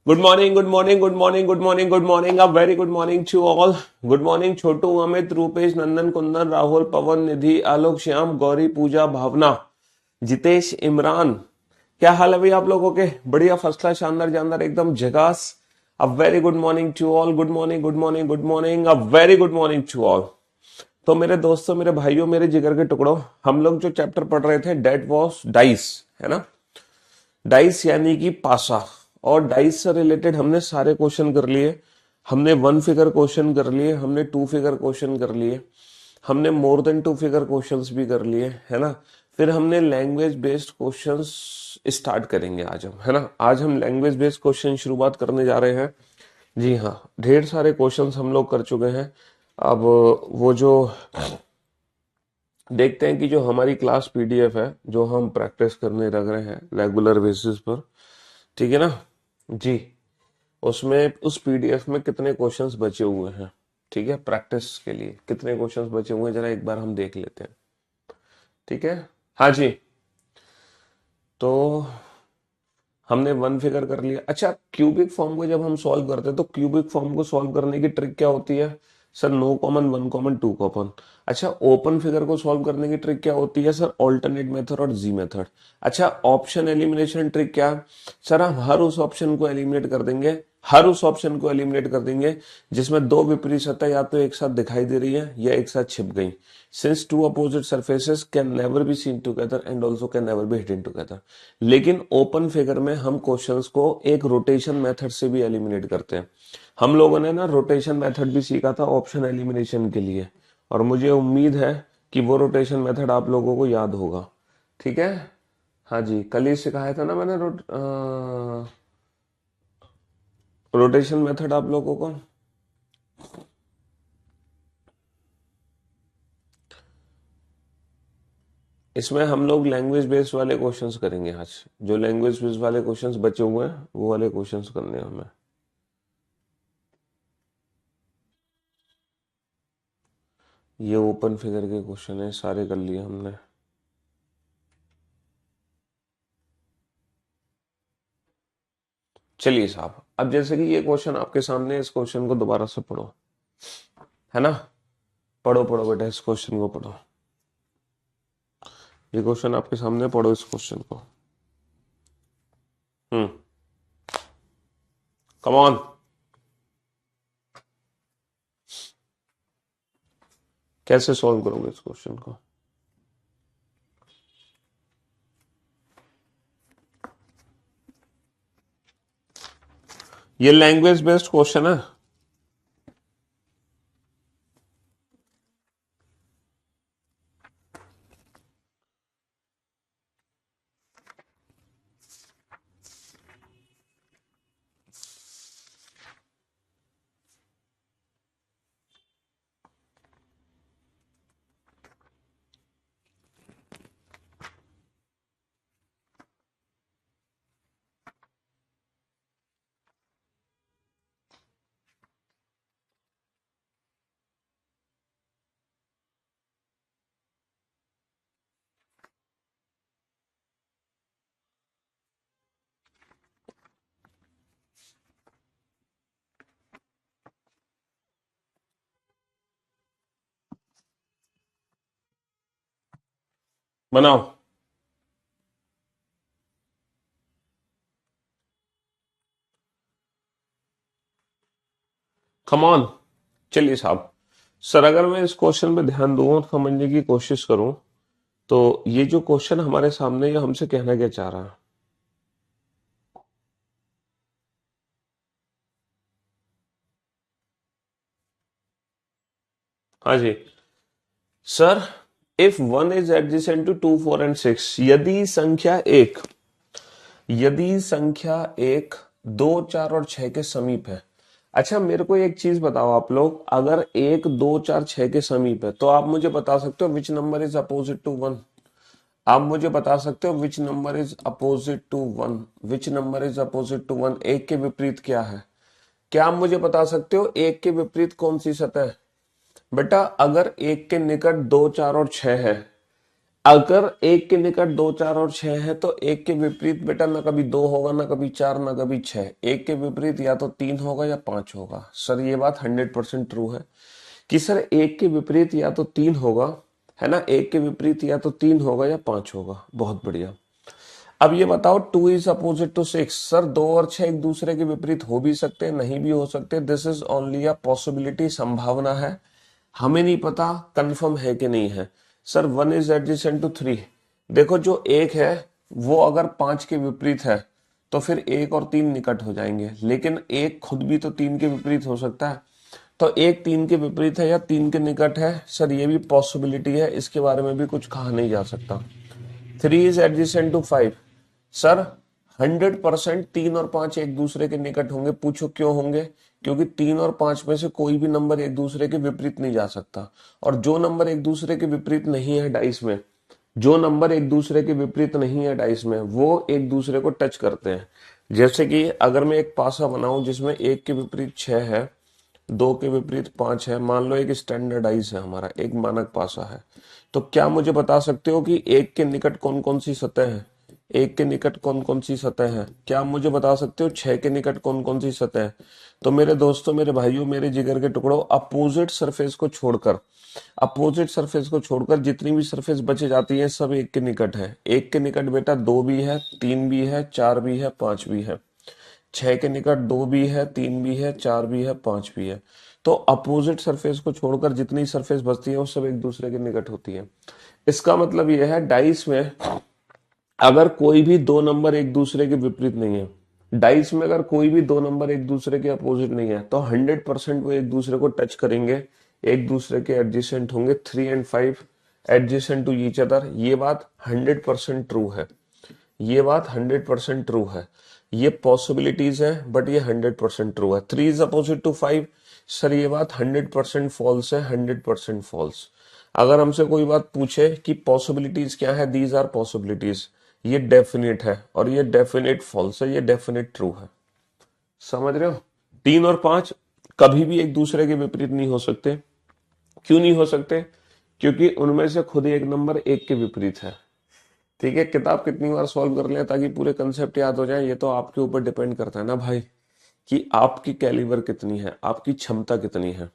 Good morning, good morning, good morning, good morning, good morning, a very good morning to all. Good morning Chhotu, Amit, Rupesh, Nandan, Kundan, Rahul, Pawan, Nidhi, Alok, Shyam, Gauri, Pooja, Bhavna, Jitesh, Imran. क्या हाल है भाई आप लोगों के? बढ़िया, फर्स्ट क्लास, शानदार जानदार, एकदम झकास। A very good morning to all. Good morning, good morning, good morning, a very good morning to all. तो मेरे दोस्तों, मेरे भाइयों, मेरे जिगर के टुकड़ों, हम लोग जो चैप्टर पढ़ रहे थे डेट वॉज डाइस, है ना। डाइस यानी कि पासा। और डाइस से रिलेटेड हमने सारे क्वेश्चन कर लिए। हमने वन फिगर क्वेश्चन कर लिए, हमने टू फिगर क्वेश्चन कर लिए, हमने more than two figure questions भी कर लिए, है ना। फिर हमने लैंग्वेज बेस्ड क्वेश्चंस स्टार्ट करेंगे आज हम, है ना। आज हम लैंग्वेज बेस्ड क्वेश्चन शुरुआत करने जा रहे हैं। जी हाँ, ढेर सारे क्वेश्चंस हम लोग कर चुके हैं। अब वो जो देखते हैं कि जो हमारी क्लास पीडीएफ है, जो हम प्रैक्टिस करने लग रहे हैं रेगुलर बेसिस पर, ठीक है ना जी। उसमें उस पीडीएफ में कितने क्वेश्चंस बचे हुए हैं, ठीक है, प्रैक्टिस के लिए कितने क्वेश्चंस बचे हुए हैं, जरा एक बार हम देख लेते हैं। ठीक है, हाँ जी। तो हमने वन फिगर कर लिया। अच्छा, क्यूबिक फॉर्म को जब हम सॉल्व करते हैं तो क्यूबिक फॉर्म को सॉल्व करने की ट्रिक क्या होती है? Sir no common, one common, two common. अच्छा, ओपन फिगर को सॉल्व करने की ट्रिक क्या होती है? सर ऑल्टरनेट मेथड और जी मेथड। अच्छा, ऑप्शन एलिमिनेशन ट्रिक क्या? सर हम हर उस ऑप्शन को एलिमिनेट कर देंगे, हर उस ऑप्शन को एलिमिनेट कर देंगे जिसमें दो विपरीत सतह या तो एक साथ दिखाई दे रही है या एक साथ छिप गई। Since to opposite surfaces can never be seen together and also can never be hidden together. लेकिन ओपन फिगर में हम क्वेश्चंस को एक रोटेशन मेथड से भी एलिमिनेट करते हैं। हम लोगों ने ना रोटेशन मेथड भी सीखा था ऑप्शन एलिमिनेशन के लिए, और मुझे उम्मीद है कि वो रोटेशन मेथड आप लोगों को याद होगा। ठीक है, हाँ जी, कल ही सिखाया था ना मैंने रोटेशन मेथड आप लोगों को। इसमें हम लोग लैंग्वेज बेस्ड वाले क्वेश्चंस करेंगे आज। जो लैंग्वेज बेस्ड वाले क्वेश्चंस बचे हुए हैं वो वाले क्वेश्चंस करने हैं हमें। ये ओपन फिगर के क्वेश्चन है, सारे कर लिए हमने। चलिए साहब, अब जैसे कि ये क्वेश्चन आपके सामने है, इस क्वेश्चन को दोबारा से पढ़ो, है ना। पढ़ो पढ़ो बेटा, इस क्वेश्चन को पढ़ो। ये क्वेश्चन आपके सामने, पढ़ो इस क्वेश्चन को। हम्म, कम ऑन। कैसे सॉल्व करोगे इस क्वेश्चन को? ये लैंग्वेज बेस्ड क्वेश्चन है। बनाओ। Come on. चलिए साहब, सर अगर मैं इस क्वेश्चन पे ध्यान दूं और समझने की कोशिश करूं, तो ये जो क्वेश्चन हमारे सामने, ये हमसे कहना क्या चाह रहा है? हाँ जी sir, if one is adjacent to two, four and six, यदि संख्या एक दो, चार और छह के समीप है। अच्छा, मेरे को एक चीज बताओ आप लोग, अगर एक दो चार छह के समीप है तो आप मुझे बता सकते हो which number is opposite to one? आप मुझे बता सकते हो which number is opposite to one? Which number is opposite to one, एक के विपरीत क्या है? क्या आप मुझे बता सकते हो एक के विपरीत कौन सी सतह है? बेटा, अगर एक के निकट दो, चार और छह है, अगर एक के निकट 2, 4 और 6 है तो एक के विपरीत बेटा ना कभी 2 होगा, ना कभी 4, ना कभी 6। एक के विपरीत या तो 3 होगा या 5 होगा। सर ये बात 100% ट्रू है कि सर एक के विपरीत या तो 3 होगा, है ना, एक के विपरीत या तो 3 होगा या 5 होगा। बहुत बढ़िया। अब ये बताओ 2 इज अपोजिट टू 6। सर 2 और 6 एक दूसरे के विपरीत हो भी सकते हैं, नहीं भी हो सकते। This is only a possibility, संभावना है, हमें नहीं पता कंफर्म है कि नहीं है। Sir 1 is adjacent to 3। देखो जो एक है वो अगर 5 के विपरीत है तो फिर एक और 3 निकट हो जाएंगे, लेकिन एक खुद भी तो 3 के विपरीत हो सकता है। तो एक 3 के विपरीत है या 3 के निकट है, सर ये भी पॉसिबिलिटी है, इसके बारे में भी कुछ कहा नहीं जा सकता। 3 इज एडजेसेंट टू 5। सर 100% 3 और 5 एक दूसरे के निकट होंगे। पूछो क्यों होंगे? क्योंकि 3 और 5 में से कोई भी नंबर एक दूसरे के विपरीत नहीं जा सकता। और जो नंबर एक दूसरे के विपरीत नहीं है डाइस में, जो नंबर एक दूसरे के विपरीत नहीं है डाइस में, वो एक दूसरे को टच करते हैं। जैसे कि अगर मैं एक पासा बनाऊं जिसमें एक के विपरीत 6 है, 2 के विपरीत 5 है, मान लो एक स्टैंडर्डाइज है हमारा, एक मानक पासा है, तो क्या मुझे बता सकते हो कि एक के निकट कौन कौन सी सतह है? एक के निकट कौन कौन सी सतह है? क्या मुझे बता सकते हो 6 के निकट कौन कौन सी सतह है? तो मेरे दोस्तों, मेरे भाइयों, मेरे जिगर के टुकड़ों, अपोजिट सरफेस को छोड़कर जितनी भी सरफेस बचे जाती है सब एक के निकट है। एक के निकट बेटा 2 भी है, 3 भी है, 4 भी है, 5 भी है। 6 के निकट 2 भी है, 3 भी है, 4 भी है, 5 भी है। तो अपोजिट सरफेस को छोड़कर जितनी सरफेस बचती है वो सब एक दूसरे के निकट होती है। इसका मतलब यह है डाइस में अगर कोई भी दो नंबर एक दूसरे के विपरीत नहीं है, डाइस में अगर कोई भी दो नंबर एक दूसरे के अपोजिट नहीं है, तो 100% वो एक दूसरे को टच करेंगे, एक दूसरे के एडजेसेंट होंगे। 3 and 5 adjacent to each other. ये बात 100% ट्रू है। ये बात 100% ट्रू है। ये पॉसिबिलिटीज है बट ये 100% ट्रू है। 3 इज अपोजिट टू 5। सर ये बात 100% फॉल्स है, 100% फॉल्स। अगर हमसे कोई बात पूछे कि पॉसिबिलिटीज क्या है, दीज आर पॉसिबिलिटीज, ये डेफिनेट है और ये डेफिनेट फॉल्स है, ये डेफिनेट ट्रू है। समझ रहे हो? 3 और 5 कभी भी एक दूसरे के विपरीत नहीं हो सकते। क्यों नहीं हो सकते? क्योंकि उनमें से खुद एक नंबर एक के विपरीत है। ठीक है, किताब कितनी बार सॉल्व कर लें ताकि पूरे कंसेप्ट याद हो जाए, ये तो आपके ऊपर डिपेंड करता है ना भाई, कि आपकी कैलिबर कितनी है, आपकी क्षमता कितनी है।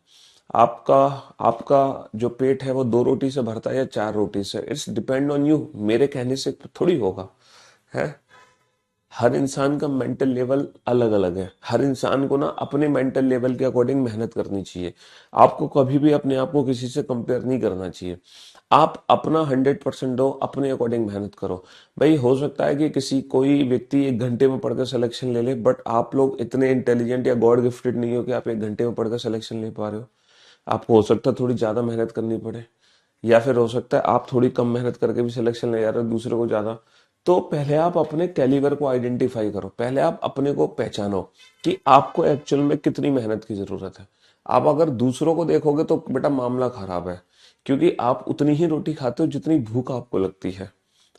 आपका आपका जो पेट है वो 2 रोटी से भरता है या 4 रोटी से, इट्स डिपेंड ऑन यू। मेरे कहने से थोड़ी होगा, है। हर इंसान का मेंटल लेवल अलग अलग है। हर इंसान को ना अपने मेंटल लेवल के अकॉर्डिंग मेहनत करनी चाहिए। आपको कभी भी अपने आप को किसी से कंपेयर नहीं करना चाहिए। आप अपना 100% दो, अपने अकॉर्डिंग मेहनत करो। भाई हो सकता है कि किसी कोई व्यक्ति 1 घंटे में पढ़कर सिलेक्शन ले ले, बट आप लोग इतने इंटेलिजेंट या गॉड गिफ्टेड नहीं हो कि आप 1 घंटे में पढ़कर सिलेक्शन ले पा रहे हो। आपको हो सकता है थोड़ी ज्यादा मेहनत करनी पड़े, या फिर हो सकता है आप थोड़ी कम मेहनत करके भी सिलेक्शन ले जा रहे हो दूसरे को ज्यादा। तो पहले आप अपने कैलिबर को आइडेंटिफाई करो, पहले आप अपने को पहचानो कि आपको एक्चुअल में कितनी मेहनत की जरूरत है। आप अगर दूसरों को देखोगे तो बेटा मामला खराब है, क्योंकि आप उतनी ही रोटी खाते हो जितनी भूख आपको लगती है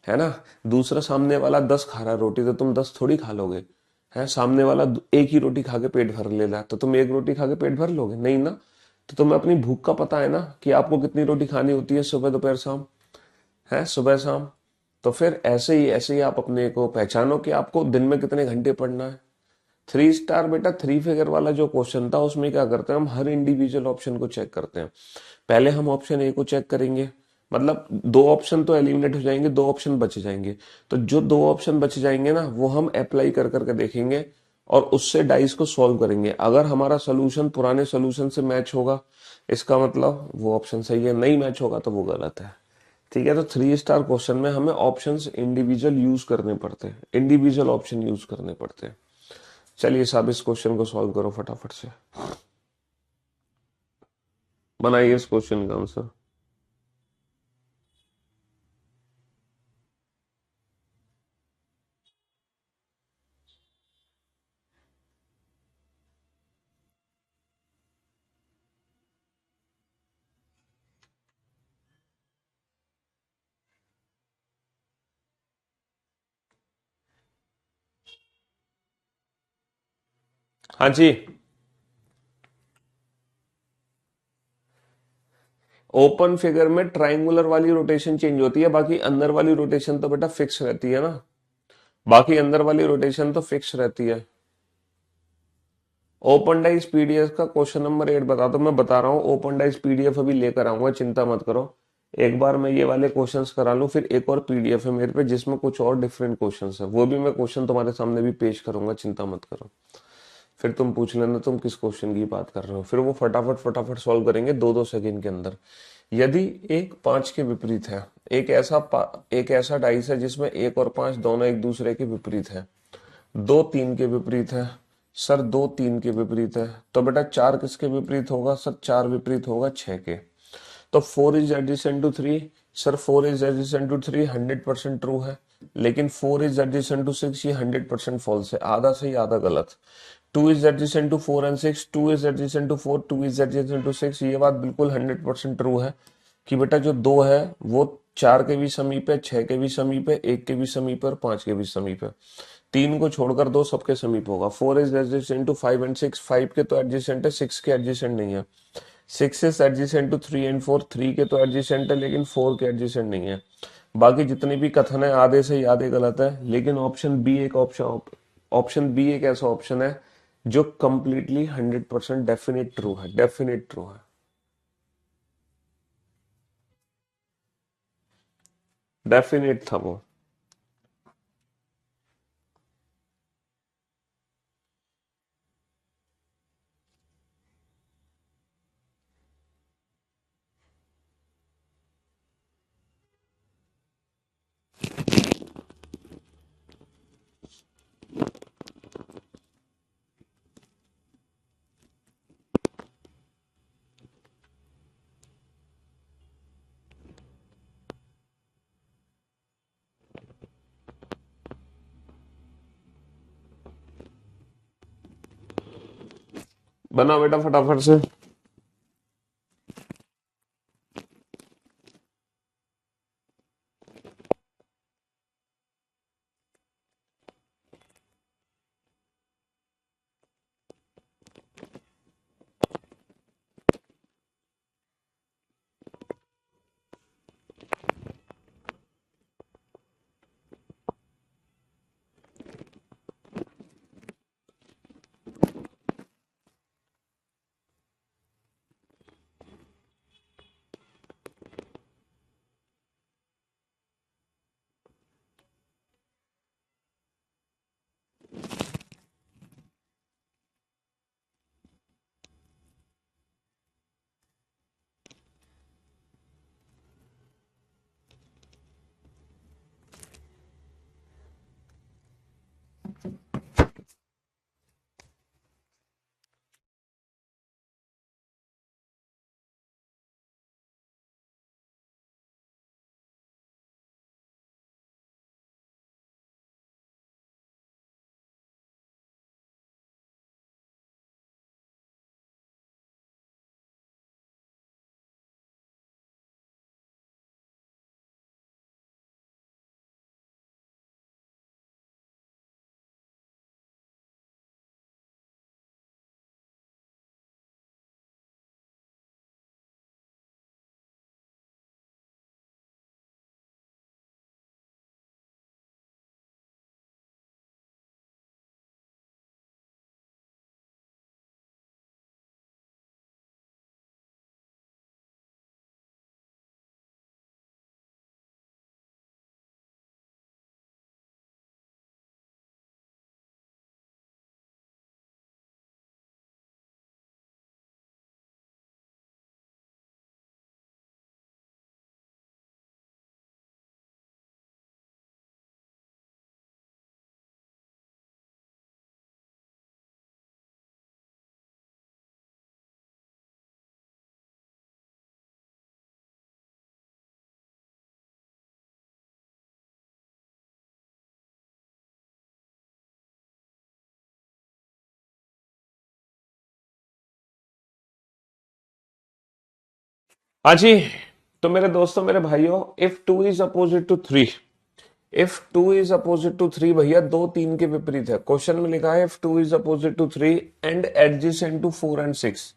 ना। दूसरा सामने वाला 10 खा रहा है रोटी, तो तुम 10 थोड़ी खा लोगे। है, सामने वाला एक ही रोटी खा के पेट भर ले रहा है, तो तुम एक रोटी खा के पेट भर लोगे नहीं ना। तो तुम्हें अपनी भूख का पता है ना कि आपको कितनी रोटी खानी होती है, सुबह दोपहर शाम, है सुबह शाम। तो फिर ऐसे ही आप अपने को पहचानो कि आपको दिन में कितने घंटे पढ़ना है। 3 स्टार बेटा 3 फिगर वाला जो क्वेश्चन था उसमें क्या करते हैं हम, हर इंडिविजुअल ऑप्शन को चेक करते हैं। पहले हम ऑप्शन ए को चेक करेंगे, मतलब 2 ऑप्शन तो एलिमिनेट हो जाएंगे, 2 ऑप्शन बच जाएंगे। तो जो 2 ऑप्शन बच जाएंगे ना वो हम अप्लाई कर करके देखेंगे और उससे डाइस को सॉल्व करेंगे। अगर हमारा सोल्यूशन पुराने सोल्यूशन से मैच होगा, इसका मतलब वो ऑप्शन सही है, नहीं मैच होगा तो वो गलत है। ठीक है, तो 3 स्टार क्वेश्चन में हमें ऑप्शंस इंडिविजुअल यूज करने पड़ते हैं, इंडिविजुअल ऑप्शन यूज करने पड़ते हैं। चलिए साहब इस क्वेश्चन को सॉल्व करो फटाफट से, बनाइए इस क्वेश्चन का आंसर। हाँ जी। ओपन फिगर में ट्राइंगुलर वाली रोटेशन चेंज होती है, बाकी अंदर वाली रोटेशन तो बेटा फिक्स रहती है ना। बाकी अंदर वाली रोटेशन तो फिक्स रहती है। ओपन डाइस पीडीएफ का क्वेश्चन नंबर 8 बता दो। मैं बता रहा हूँ, ओपन डाइस पीडीएफ अभी लेकर आऊंगा, चिंता मत करो। एक बार मैं ये वाले क्वेश्चंस करा लूं, फिर एक और पीडीएफ है मेरे पे जिसमें कुछ और डिफरेंट क्वेश्चंस है, वो भी मैं क्वेश्चन तुम्हारे सामने भी पेश करूंगा, चिंता मत करो। फिर तुम पूछ लेना तुम किस क्वेश्चन की बात कर रहे हो, फिर वो फटाफट फटाफट सॉल्व करेंगे 2-2 सेकंड के अंदर। यदि एक 5 के विपरीत है, एक ऐसा डाइस है जिसमें 1 और 5 दोनों एक दूसरे के विपरीत है, 2 3 के विपरीत है। सर 2 3 के विपरीत है, तो बेटा 4 किसके विपरीत होगा? सर 4 विपरीत होगा 6 के। तो 4 is adjacent to 3। Sir 4 is adjacent to 3 100% true है, लेकिन 4 इज एडजेसेंट टू 6 ये 100% फॉल्स है, आधा सही आधा गलत। 2 is adjacent to 4 and 6, 2 is adjacent to 4, 2 is adjacent to 6, ये बात बिल्कुल 100% ट्रू है कि बेटा जो 2 है वो 4 के भी समीप है, 6 के भी समीप है, 1 के भी समीप है और 5 के भी समीप है। 3 को छोड़कर 2 सबके समीप होगा। 4 इज एडजेसेंट टू 5 एंड 6, 5 के तो एडजेसेंट है, 6 के एडजेसेंट नहीं है। 6 इज एडजेसेंट टू 3 एंड 4, 3 के तो एडजेसेंट है लेकिन 4 के एडजेसेंट नहीं है। बाकी जितने भी कथन है आधे से आधे गलत है, लेकिन ऑप्शन बी एक ऐसा ऑप्शन है जो कंप्लीटली 100% डेफिनेट ट्रू है, डेफिनेट ट्रू है, डेफिनेट था वो। बना बेटा फटाफट से। हाँ जी, तो मेरे दोस्तों मेरे भाइयों, if 2 is opposite to 3, if 2 is opposite to 3 भैया 2 3 के विपरीत है। क्वेश्चन में लिखा है if 2 is opposite to 3 and adjacent to 4 and 6,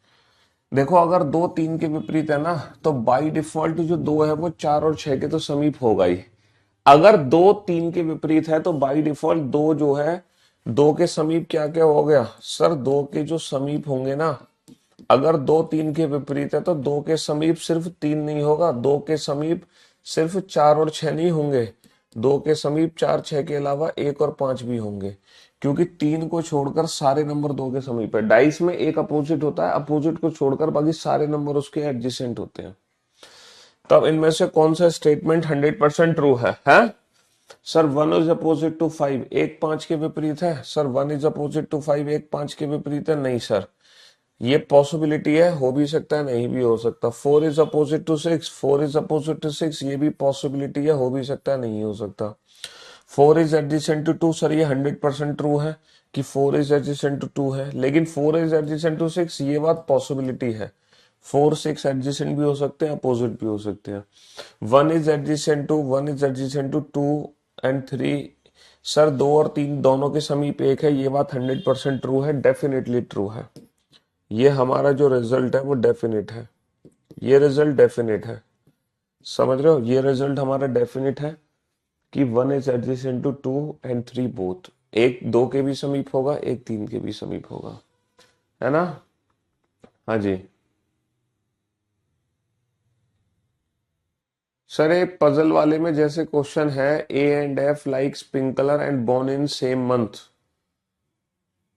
देखो अगर 2 3 के विपरीत है ना, तो बाई डिफॉल्ट जो 2 है वो 4 और 6 के तो समीप होगा ही। अगर 2 3 के विपरीत है तो बाई डिफॉल्ट 2 जो है, 2 के समीप क्या क्या हो गया सर, 2 के जो समीप होंगे ना, अगर 2 3 के विपरीत है तो 2 के समीप सिर्फ 3 नहीं होगा, 2 के समीप सिर्फ 4 और 6 नहीं होंगे, 2 के समीप 4 6 के अलावा 1 और 5 भी होंगे, क्योंकि 3 को छोड़कर सारे नंबर 2 के समीप है। डाइस में एक अपोजिट होता है, अपोजिट को छोड़कर बाकी सारे नंबर उसके एडजेसेंट होते हैं। तब इनमें से कौन सा स्टेटमेंट 100% ट्रू है? सर 1 इज अपोजिट टू 5, 1 5 के विपरीत है। सर 1 इज अपोजिट टू 5, 1 5 के विपरीत है। नहीं सर, ये पॉसिबिलिटी है, हो भी सकता है नहीं भी हो सकता। 4 is opposite to 6, 4 is opposite to 6, ये भी पॉसिबिलिटी है, हो भी सकता है नहीं हो सकता। 4 इज एडजेसेंट टू 2, सर ये 100% ट्रू है कि 4 इज एडजेसेंट टू 2 है, लेकिन 4 इज एडजेसेंट टू 6 ये बात पॉसिबिलिटी है। 4 6 एडजेसेंट भी हो सकते हैं, अपोजिट भी हो सकते हैं। 1 is adjacent to 1 is adjacent to 2 and 3, sir 2 और 3 दोनों के समीप एक है, ये बात 100% ट्रू है, डेफिनेटली ट्रू है। ये हमारा जो रिजल्ट है वो डेफिनेट है, ये रिजल्ट डेफिनेट है, समझ रहे हो? ये रिजल्ट हमारा डेफिनेट है कि 1 is adjacent to 2 and 3 both, एक 2 के भी समीप होगा, एक 3 के भी समीप होगा, है ना? हाँ जी सर, एक पजल वाले में जैसे क्वेश्चन है, A and F likes pink colour and born in same month,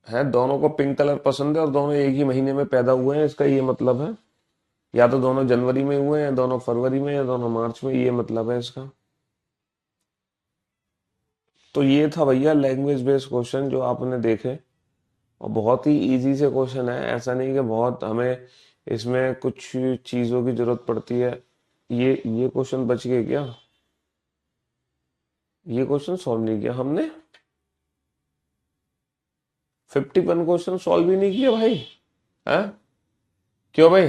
है दोनों को पिंक कलर पसंद है और दोनों एक ही महीने में पैदा हुए हैं, इसका ये मतलब है? या तो दोनों जनवरी में हुए हैं, दोनों फरवरी में, या दोनों मार्च में, ये मतलब है इसका। तो ये था भैया लैंग्वेज बेस्ड क्वेश्चन जो आपने देखे, और बहुत ही इजी से क्वेश्चन है, ऐसा नहीं कि बहुत हमें इसमें कुछ चीजों की जरूरत पड़ती है। ये क्वेश्चन बच गए क्या? ये क्वेश्चन सॉल्व नहीं किया हमने, 51 क्वेश्चन सॉल्व ही नहीं किया भाई, है? क्यों भाई?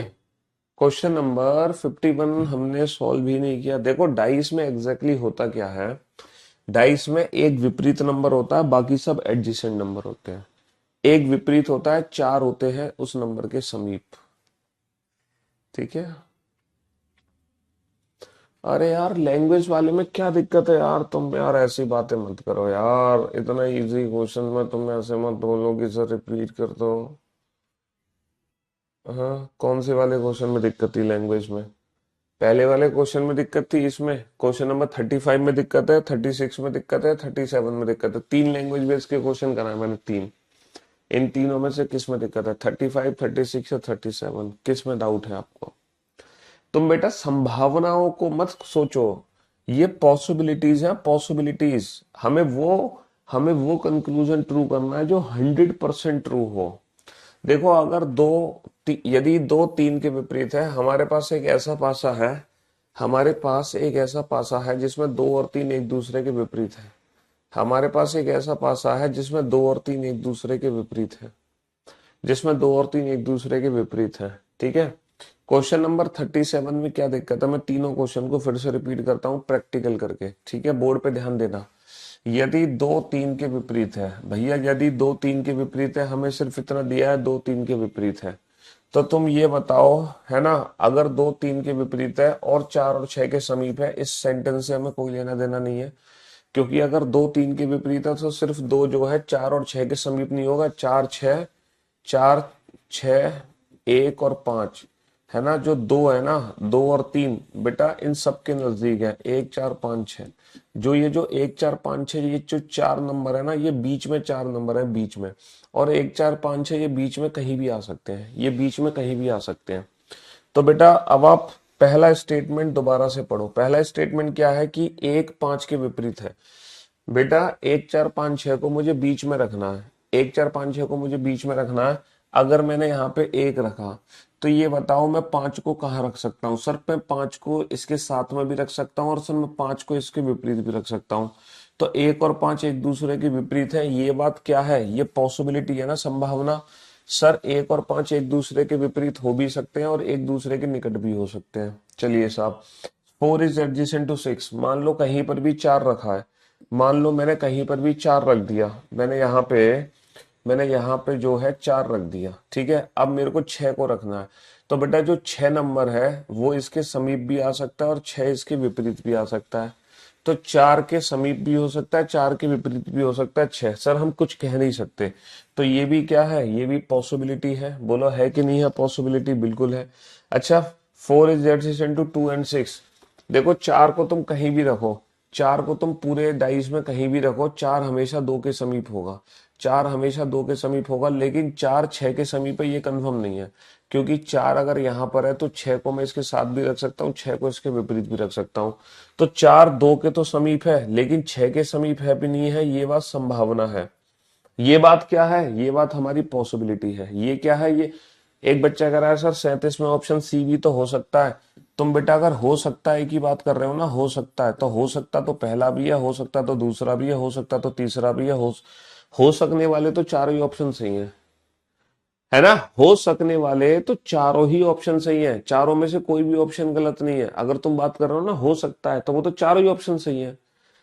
क्वेश्चन नंबर 51 हमने सॉल्व ही नहीं किया। देखो डाइस में एग्जैक्टली होता क्या है, डाइस में एक विपरीत नंबर होता है, बाकी सब एडजेसेंट नंबर होते हैं। एक विपरीत होता है, 4 होते हैं उस नंबर के समीप, ठीक है? अरे यार लैंग्वेज वाले में क्या दिक्कत है यार, तुम यार ऐसी बातें मत करो यार, इतना इजी क्वेश्चन में तुम ऐसे मत बोलो कि सर रिपीट कर दो। हाँ, कौन से वाले क्वेश्चन में दिक्कत थी लैंग्वेज में? पहले वाले क्वेश्चन में दिक्कत थी, इसमें क्वेश्चन नंबर 35 में दिक्कत है, 36 में दिक्कत है, 37 में दिक्कत है। 3 लैंग्वेज बेस्ड के क्वेश्चन कराए मैंने, 3। इन तीनों में से किस में दिक्कत है? 35, 36 या 37, किस में डाउट है आपको? तुम बेटा संभावनाओं को मत सोचो, ये पॉसिबिलिटीज है, पॉसिबिलिटीज। हमें वो कंक्लूजन ट्रू करना है जो 100% ट्रू हो। देखो अगर यदि 2 3 के विपरीत है, हमारे पास एक ऐसा पासा है जिसमें 2 और 3 एक दूसरे के विपरीत है। हमारे पास एक ऐसा पासा है जिसमें 2 और 3 एक दूसरे के विपरीत है, जिसमें 2 और 3 एक दूसरे के विपरीत है, ठीक है? क्वेश्चन नंबर 37 में क्या दिक्कत है, मैं तीनों क्वेश्चन को फिर से रिपीट करता हूं प्रैक्टिकल करके, ठीक है? बोर्ड पे ध्यान देना। यदि 2 3 के विपरीत है भैया, यदि 2 3 के विपरीत है, हमें सिर्फ इतना दिया है 2 3 के विपरीत है, तो तुम ये बताओ, है ना? अगर 2 3 के विपरीत है और 4 और 6 के समीप है, इस सेंटेंस से हमें कोई लेना देना नहीं है, क्योंकि अगर 2 3 के विपरीत है तो सिर्फ 2 जो है 4 और 6 के समीप नहीं होगा, 4 6, 4 6 1 और 5, है ना? जो 2 है ना, 2 और 3 बेटा इन सब के नजदीक है, 1 4 5 6। जो ये जो 1 4 5 6, ये जो 4 नंबर है ना, ये बीच में 4 नंबर है बीच में, और 1 4 5 6 ये बीच में कहीं भी आ सकते हैं, ये बीच में कहीं भी आ सकते हैं। तो बेटा अब आप पहला स्टेटमेंट दोबारा से पढ़ो। पहला स्टेटमेंट क्या है कि 1 5 के विपरीत है। बेटा 1 4 5 6 को मुझे बीच में रखना है, 1 4 5 6 को मुझे बीच में रखना है। अगर मैंने यहाँ पे 1 रखा, तो ये बताओ मैं 5 को कहाँ रख सकता हूँ? सर मैं 5 को इसके साथ में भी रख सकता हूँ, और सर मैं 5 को इसके विपरीत भी रख सकता हूँ। तो 1 और 5 एक दूसरे के विपरीत है, ये बात क्या है? ये पॉसिबिलिटी है ना, संभावना। सर 1 और 5 एक दूसरे के विपरीत हो भी सकते हैं और एक दूसरे के निकट भी हो सकते हैं। चलिए साहब, 4 इज एडजेसेंट टू 6, मान लो कहीं पर भी 4 रखा है, मान लो मैंने कहीं पर भी 4 रख दिया, मैंने यहाँ पे जो है 4 रख दिया, ठीक है? अब मेरे को 6 को रखना है, तो बेटा जो 6 नंबर है वो इसके समीप भी आ सकता है और 6 इसके विपरीत भी आ सकता है। तो 4 के समीप भी हो सकता है, 4 के विपरीत भी हो सकता है 6। सर हम कुछ कह नहीं सकते। तो ये भी क्या है, ये भी पॉसिबिलिटी है। बोलो है कि नहीं है पॉसिबिलिटी? बिल्कुल है। अच्छा, 4 इज एडजेसेंट टू 2 एंड 6। देखो 4 को तुम कहीं भी रखो, 4 को तुम पूरे डाइस में कहीं भी रखो, 4 हमेशा 2 के समीप होगा। 4 हमेशा 2 के समीप होगा, लेकिन 4 6 के समीप है ये कंफर्म नहीं है। क्योंकि 4 अगर यहाँ पर है तो 6 को मैं इसके साथ भी रख सकता हूँ, 6 को इसके विपरीत भी रख सकता हूँ। तो 4 2 के तो समीप है, लेकिन 6 के समीप है भी नहीं है, ये बात संभावना है। ये बात क्या है? ये बात हमारी पॉसिबिलिटी है। ये क्या है? ये एक बच्चा कह रहा है सर 37 में ऑप्शन सी भी तो हो सकता है। तुम बेटा अगर हो सकता है की बात कर रहे हो ना, हो सकता है तो हो सकता तो पहला भी है, हो सकता तो दूसरा भी है, हो सकता तो तीसरा भी है, हो सकने वाले तो चारों ही ऑप्शन सही है ना? हो सकने वाले तो चारों ही ऑप्शन सही है, चारों में से कोई भी ऑप्शन गलत नहीं है। अगर तुम बात कर रहे हो ना हो सकता है, तो वो तो चारों ही ऑप्शन सही है।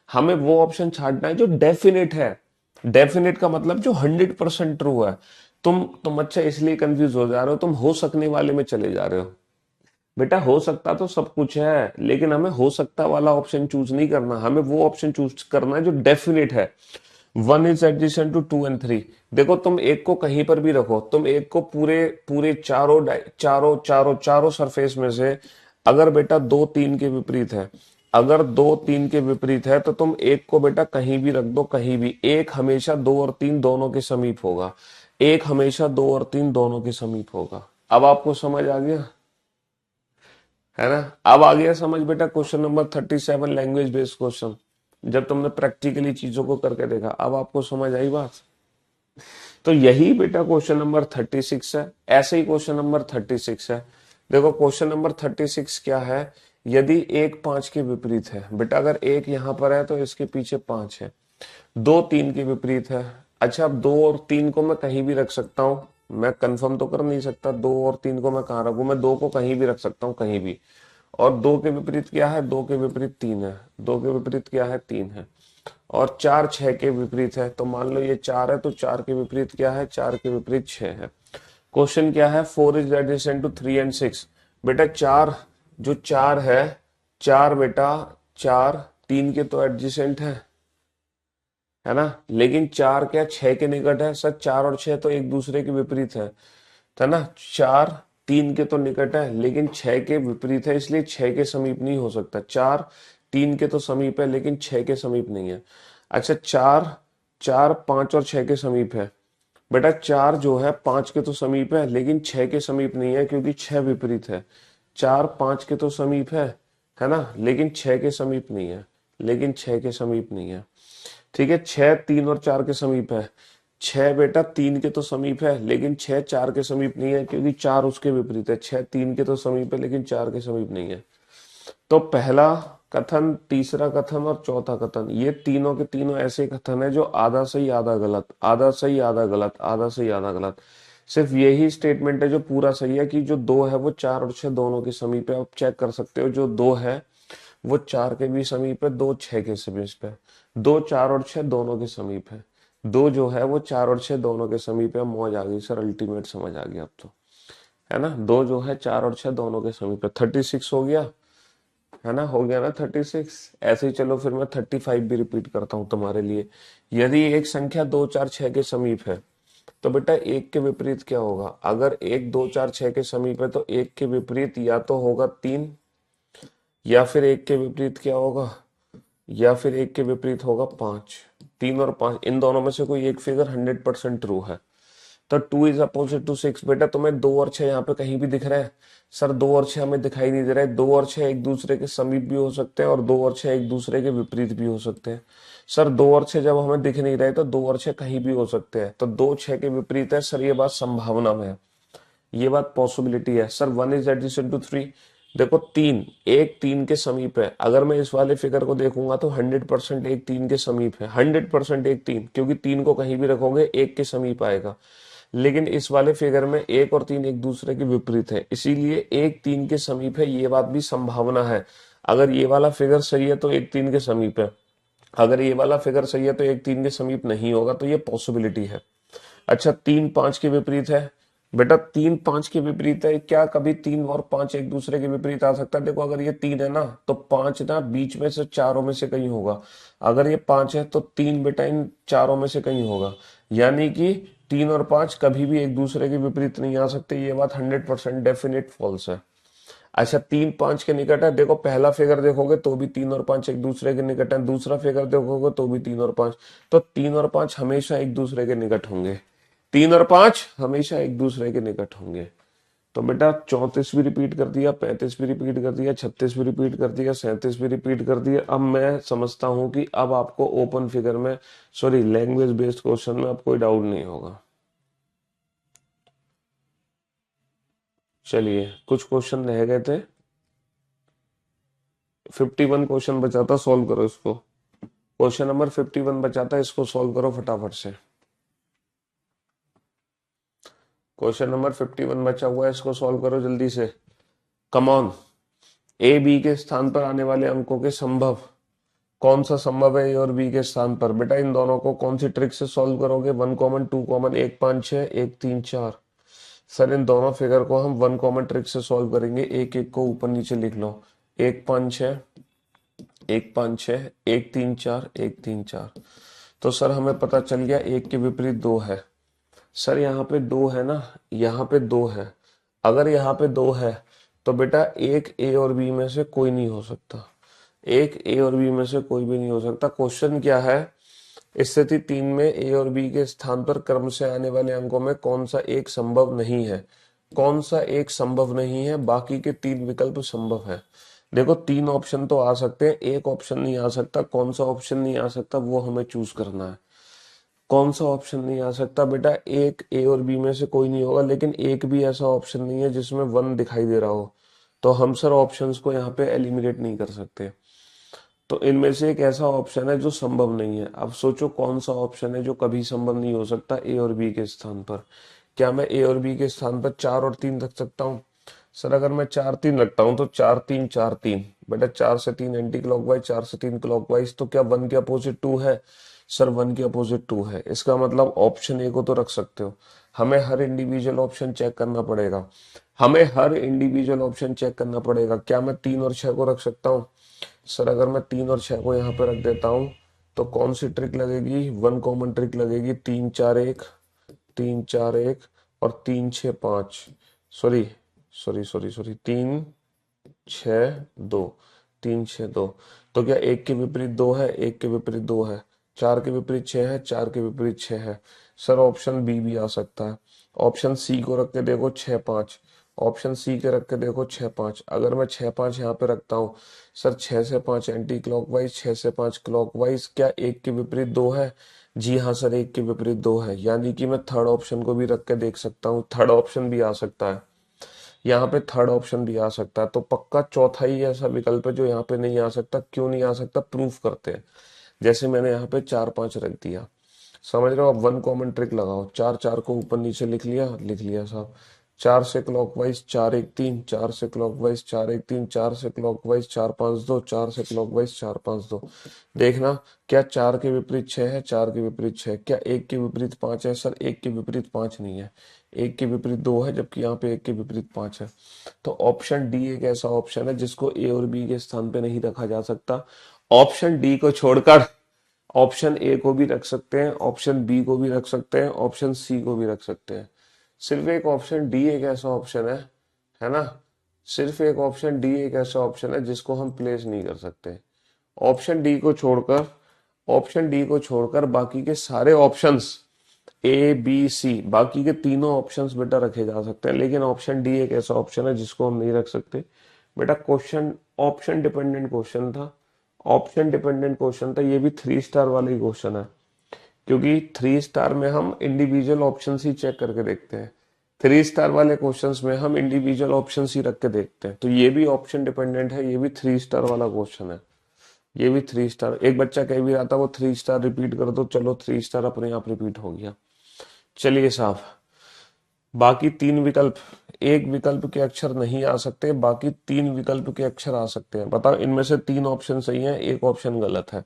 हमें वो ऑप्शन छांटना है जो डेफिनेट है। डेफिनेट का मतलब जो 100% ट्रू है। तुम अच्छा इसलिए कंफ्यूज हो जा रहे हो, तुम हो सकने वाले में चले जा रहे हो। बेटा हो सकता तो सब कुछ है, लेकिन हमें हो सकता वाला ऑप्शन चूज नहीं करना, हमें वो ऑप्शन चूज करना है जो डेफिनेट है। 1 इज एडजेसेंट टू 2 एंड 3। देखो तुम एक को कहीं पर भी रखो, तुम एक को पूरे पूरे चारों सरफेस में से, अगर बेटा 2 3 के विपरीत है, अगर 2 3 के विपरीत है तो तुम एक को बेटा कहीं भी रख दो, कहीं भी। एक हमेशा 2 और 3 दोनों के समीप होगा। एक हमेशा 2 और 3 दोनों के समीप होगा। अब आपको समझ आ गया है ना? अब आ गया समझ बेटा question number 37, language based question. जब तुमने प्रैक्टिकली चीजों को करके देखा, अब आपको समझ आई बात। तो यही बेटा क्वेश्चन नंबर 36 है। ऐसे ही क्वेश्चन नंबर 36 है। देखो क्वेश्चन नंबर 36 क्या है? यदि एक 5 के विपरीत है, बेटा अगर एक यहां पर है तो इसके पीछे 5 है। 2 3 के विपरीत है। अच्छा, अब 2 और 3 को मैं कहीं भी रख सकता हूँ, मैं कंफर्म तो कर नहीं सकता 2 और 3 को मैं कहाँ रखूं। मैं 2 को कहीं भी रख सकता हूँ, कहीं भी। और 2 के विपरीत क्या है? 2 के विपरीत 3 है। 2 के विपरीत क्या है? 3 है। और 4 6 के विपरीत है, तो मान लो ये 4 है, तो 4 के विपरीत क्या है? 4 के विपरीत 6 है। क्वेश्चन क्या है? 4 इज एडिशन टू 3 एंड 6। बेटा 4, जो 4 है, 4 बेटा, 4 3 के तो एडजेसेंट है ना? लेकिन 4 क्या 6 के निकट है? सर 4 और 6 तो एक दूसरे के विपरीत है ना? 4 3 के तो निकट है, लेकिन 6 के विपरीत है, इसलिए 6 के समीप नहीं हो सकता। 4 3 के तो समीप है, लेकिन 6 के समीप नहीं है। अच्छा, 4 4 5 और 6 के समीप है। बेटा 4 जो है 5 के तो समीप है, लेकिन 6 के समीप नहीं है, क्योंकि 6 विपरीत है। 4 5 के तो समीप है ना? लेकिन 6 के समीप नहीं है, लेकिन 6 के समीप नहीं है। ठीक है, 6 3 और 4 के समीप है। 6 बेटा 3 के तो समीप है, लेकिन 6 4 के समीप नहीं है, क्योंकि 4 उसके विपरीत है। 6 3 के तो समीप है, लेकिन 4 के समीप नहीं है। तो पहला कथन, तीसरा कथन और चौथा कथन, ये तीनों के तीनों ऐसे कथन है जो आधा सही आधा गलत, आधा सही आधा गलत, आधा सही आधा गलत। सिर्फ यही स्टेटमेंट है जो पूरा सही है कि जो 2 है वो 4 और 6 दोनों के समीप है। आप चेक कर सकते हो, जो 2 है वो 4 के भी समीप है, 2 6 के समीप है। 2 4 और 6 दोनों के समीप है। 2 जो है वो 4 और 6 दोनों के समीप है। मौज आ गई सर, अल्टीमेट समझ आ गया अब तो, है ना? 2 जो है 4 और 6 दोनों के समीप है। 36 हो गया, है ना? हो गया ना 36? ऐसे ही चलो फिर मैं 35 भी रिपीट करता हूं तुम्हारे लिए। यदि एक संख्या 2 4 6 के समीप है, तो बेटा एक के विपरीत क्या होगा? अगर एक 2 4 6 के समीप है, तो एक के विपरीत या तो होगा 3, या फिर एक के विपरीत क्या होगा? या फिर एक के विपरीत होगा 5। 3 और 5, इन दोनों में से कोई एक फिगर 100% ट्रू है। तो 2 इज अपोजिट टू 6। बेटा तुम्हें 2 और 6 यहाँ पे कहीं भी दिख रहा है? सर 2 और 6 हमें दिखाई नहीं दे रहा है। 2 और 6 एक दूसरे के समीप भी हो सकते हैं, और 2 और 6 एक दूसरे के विपरीत भी हो सकते हैं। सर 2 और 6 जब हमें दिख नहीं रहे, तो 2 और 6 कहीं भी हो सकते हैं। तो 2 6 के विपरीत है सर, ये बात संभावना में है, ये बात पॉसिबिलिटी है। Sir 1 is adjacent to 3। देखो 3, एक 3 के समीप है। अगर मैं इस वाले फिगर को देखूंगा तो 100% एक 3 के समीप है। 100% एक 3, क्योंकि 3 को कहीं भी रखोगे एक के समीप आएगा। लेकिन इस वाले फिगर में एक और 3 एक दूसरे के विपरीत है, इसीलिए एक 3 के समीप है, ये बात भी संभावना है। अगर ये वाला फिगर सही है तो एक 3 के समीप है, अगर ये वाला फिगर सही है तो एक 3 के समीप नहीं होगा, तो ये पॉसिबिलिटी है। अच्छा, 3 5 के विपरीत है, बेटा 3 5 के विपरीत है, क्या कभी 3 और 5 एक दूसरे के विपरीत आ सकता है? देखो अगर ये 3 है ना तो 5 ना बीच में से चारों में से कहीं होगा। अगर ये 5 है तो 3 बेटा इन चारों में से कहीं होगा। यानी कि 3 और 5 कभी भी एक दूसरे के विपरीत नहीं आ सकते। ये बात 100% डेफिनेट फॉल्स है। अच्छा 3 5 के निकट है, देखो पहला फिगर देखोगे तो भी 3 और 5 एक दूसरे के निकट है, दूसरा फिगर देखोगे तो भी 3 और 5। तो 3 और 5 हमेशा एक दूसरे के निकट होंगे। 3 और 5 हमेशा एक दूसरे के निकट होंगे। तो बेटा 34 भी रिपीट कर दिया, 35 भी रिपीट कर दिया, 36 भी रिपीट कर दिया, 37 भी रिपीट कर दिया। अब मैं समझता हूं कि अब आपको ओपन फिगर में, सॉरी लैंग्वेज बेस्ड क्वेश्चन में अब कोई डाउट नहीं होगा। चलिए कुछ क्वेश्चन रह गए थे, 51 क्वेश्चन बचा था, सॉल्व करो इसको। क्वेश्चन नंबर 51 बचा था, इसको सॉल्व करो फटाफट से। क्वेश्चन नंबर 51 बचा हुआ है, इसको सॉल्व करो जल्दी से। Come on. ए बी के स्थान पर आने वाले अंकों के संभव, कौन सा संभव है ए और बी के स्थान पर? बेटा इन दोनों को कौन सी ट्रिक से सॉल्व करोगे? 1 कॉमन 2 कॉमन 1 5 6 1 3 4। सर इन दोनों फिगर को हम 1 कॉमन ट्रिक से सॉल्व करेंगे। एक एक को ऊपर नीचे लिख लो। 1 5 6 1 5 6 1 3 4 1 3 4। तो सर हमें पता चल गया एक के विपरीत दो है। सर यहाँ पे दो है ना, यहाँ पे दो है। अगर यहाँ पे दो है तो बेटा एक ए और बी में से कोई नहीं हो सकता। एक ए और बी में से कोई भी नहीं हो सकता। क्वेश्चन क्या है? स्थिति 3 में ए और बी के स्थान पर क्रम से आने वाले अंकों में कौन सा एक संभव नहीं है? कौन सा एक संभव नहीं है? बाकी के 3 विकल्प संभव है। देखो 3 ऑप्शन तो आ सकते हैं, एक ऑप्शन नहीं आ सकता। कौन सा ऑप्शन नहीं आ सकता वो हमें चूज करना है। कौन सा ऑप्शन नहीं आ सकता? बेटा एक ए और बी में से कोई नहीं होगा, लेकिन एक भी ऐसा ऑप्शन नहीं है जिसमें 1 दिखाई दे रहा हो। तो हम सर ऑप्शंस को यहाँ पे एलिमिनेट नहीं कर सकते। तो इनमें से एक ऐसा ऑप्शन है जो संभव नहीं है। अब सोचो कौन सा ऑप्शन है जो कभी संभव नहीं हो सकता ए और बी के स्थान पर? क्या मैं ए और बी के स्थान पर 4 और 3 रख सकता हूँ? सर अगर मैं 4 3 रखता हूँ तो 4 3 4 3, बेटा 4 से 3 एंटी क्लॉकवाइज, 4 से 3 क्लॉकवाइज, तो क्या 1 के अपोजिट 2 है? सर 1 के अपोजिट 2 है। इसका मतलब ऑप्शन ए को तो रख सकते हो। हमें हर इंडिविजुअल ऑप्शन चेक करना पड़ेगा। हमें हर इंडिविजुअल ऑप्शन चेक करना पड़ेगा। क्या मैं 3 और 6 को रख सकता हूँ? सर अगर मैं 3 और 6 को यहाँ पे रख देता हूँ तो कौन सी ट्रिक लगेगी? 1 कॉमन ट्रिक लगेगी। 3 4 1, 3 4 1 और 3 6 5, सॉरी सॉरी सॉरी सॉरी 3 6 2, 3 6 2। तो क्या एक के विपरीत दो है? एक के विपरीत दो है। 4 के विपरीत 6 है, 4 के विपरीत 6 है। सर ऑप्शन बी भी आ सकता है। ऑप्शन सी को रख के देखो 6 5। ऑप्शन सी के रख के देखो 6 5। अगर मैं 6 5 यहाँ पे रखता हूँ, सर 6 से 5 एंटी क्लॉकवाइज, 6 से 5 क्लॉकवाइज, क्या एक के विपरीत दो है? जी हाँ सर एक के विपरीत दो है। यानी कि मैं थर्ड ऑप्शन को भी रख के देख सकता हूँ, थर्ड ऑप्शन भी आ सकता है। यहाँ पे थर्ड ऑप्शन भी आ सकता है। तो पक्का चौथा ही ऐसा विकल्प है जो यहाँ पे नहीं आ सकता। क्यों नहीं आ सकता? प्रूफ करते हैं। जैसे मैंने यहाँ पे 4 5 रख दिया, समझ रहे हो? अब 1 कॉमन ट्रिक लगाओ। 4 4 को ऊपर नीचे लिख लिया साहब। 4 से क्लॉकवाइज 4 1 3, 4 से क्लॉकवाइज 4 1 3, 4 से क्लॉकवाइज 4 5 2, 4 से क्लॉकवाइज 4 5 2। देखना, क्या 4 के विपरीत 6 है? 4 के विपरीत 6। क्या एक के विपरीत 5 है? सर एक के विपरीत 5 नहीं है, एक के विपरीत 2 है, जबकि यहाँ पे एक के विपरीत 5 है। तो ऑप्शन डी एक ऐसा ऑप्शन है जिसको ए और बी के स्थान पे नहीं रखा जा सकता। ऑप्शन डी को छोड़कर ऑप्शन ए को भी रख सकते हैं, ऑप्शन बी को भी रख सकते हैं, ऑप्शन सी को भी रख सकते हैं। सिर्फ एक ऑप्शन डी एक ऐसा ऑप्शन है ना? सिर्फ एक ऑप्शन डी एक ऐसा ऑप्शन है जिसको हम प्लेस नहीं कर सकते। ऑप्शन डी को छोड़कर, ऑप्शन डी को छोड़कर बाकी के सारे ऑप्शंस ए बी सी, बाकी के तीनों ऑप्शंस बेटा रखे जा सकते हैं, लेकिन ऑप्शन डी एक ऐसा ऑप्शन है जिसको हम नहीं रख सकते। बेटा क्वेश्चन ऑप्शन डिपेंडेंट क्वेश्चन था, ऑप्शन डिपेंडेंट क्वेश्चन था। ये भी 3 स्टार वाला ही क्वेश्चन है, क्योंकि 3 स्टार में हम इंडिविजुअल ऑप्शन ही चेक करके देखते हैं। 3 स्टार वाले क्वेश्चंस में हम इंडिविजुअल ऑप्शन ही रख के देखते हैं। तो ये भी ऑप्शन डिपेंडेंट है, ये भी 3 स्टार वाला क्वेश्चन है। ये भी 3 स्टार। एक बच्चा कह भी रहा था वो 3 स्टार रिपीट कर दो, चलो 3 स्टार अपने आप रिपीट हो गया। चलिए साहब, बाकी 3 विकल्प, एक विकल्प के अक्षर नहीं आ सकते, बाकी 3 विकल्प के अक्षर आ सकते हैं। बताओ इनमें से 3 ऑप्शन सही हैं, एक ऑप्शन गलत है।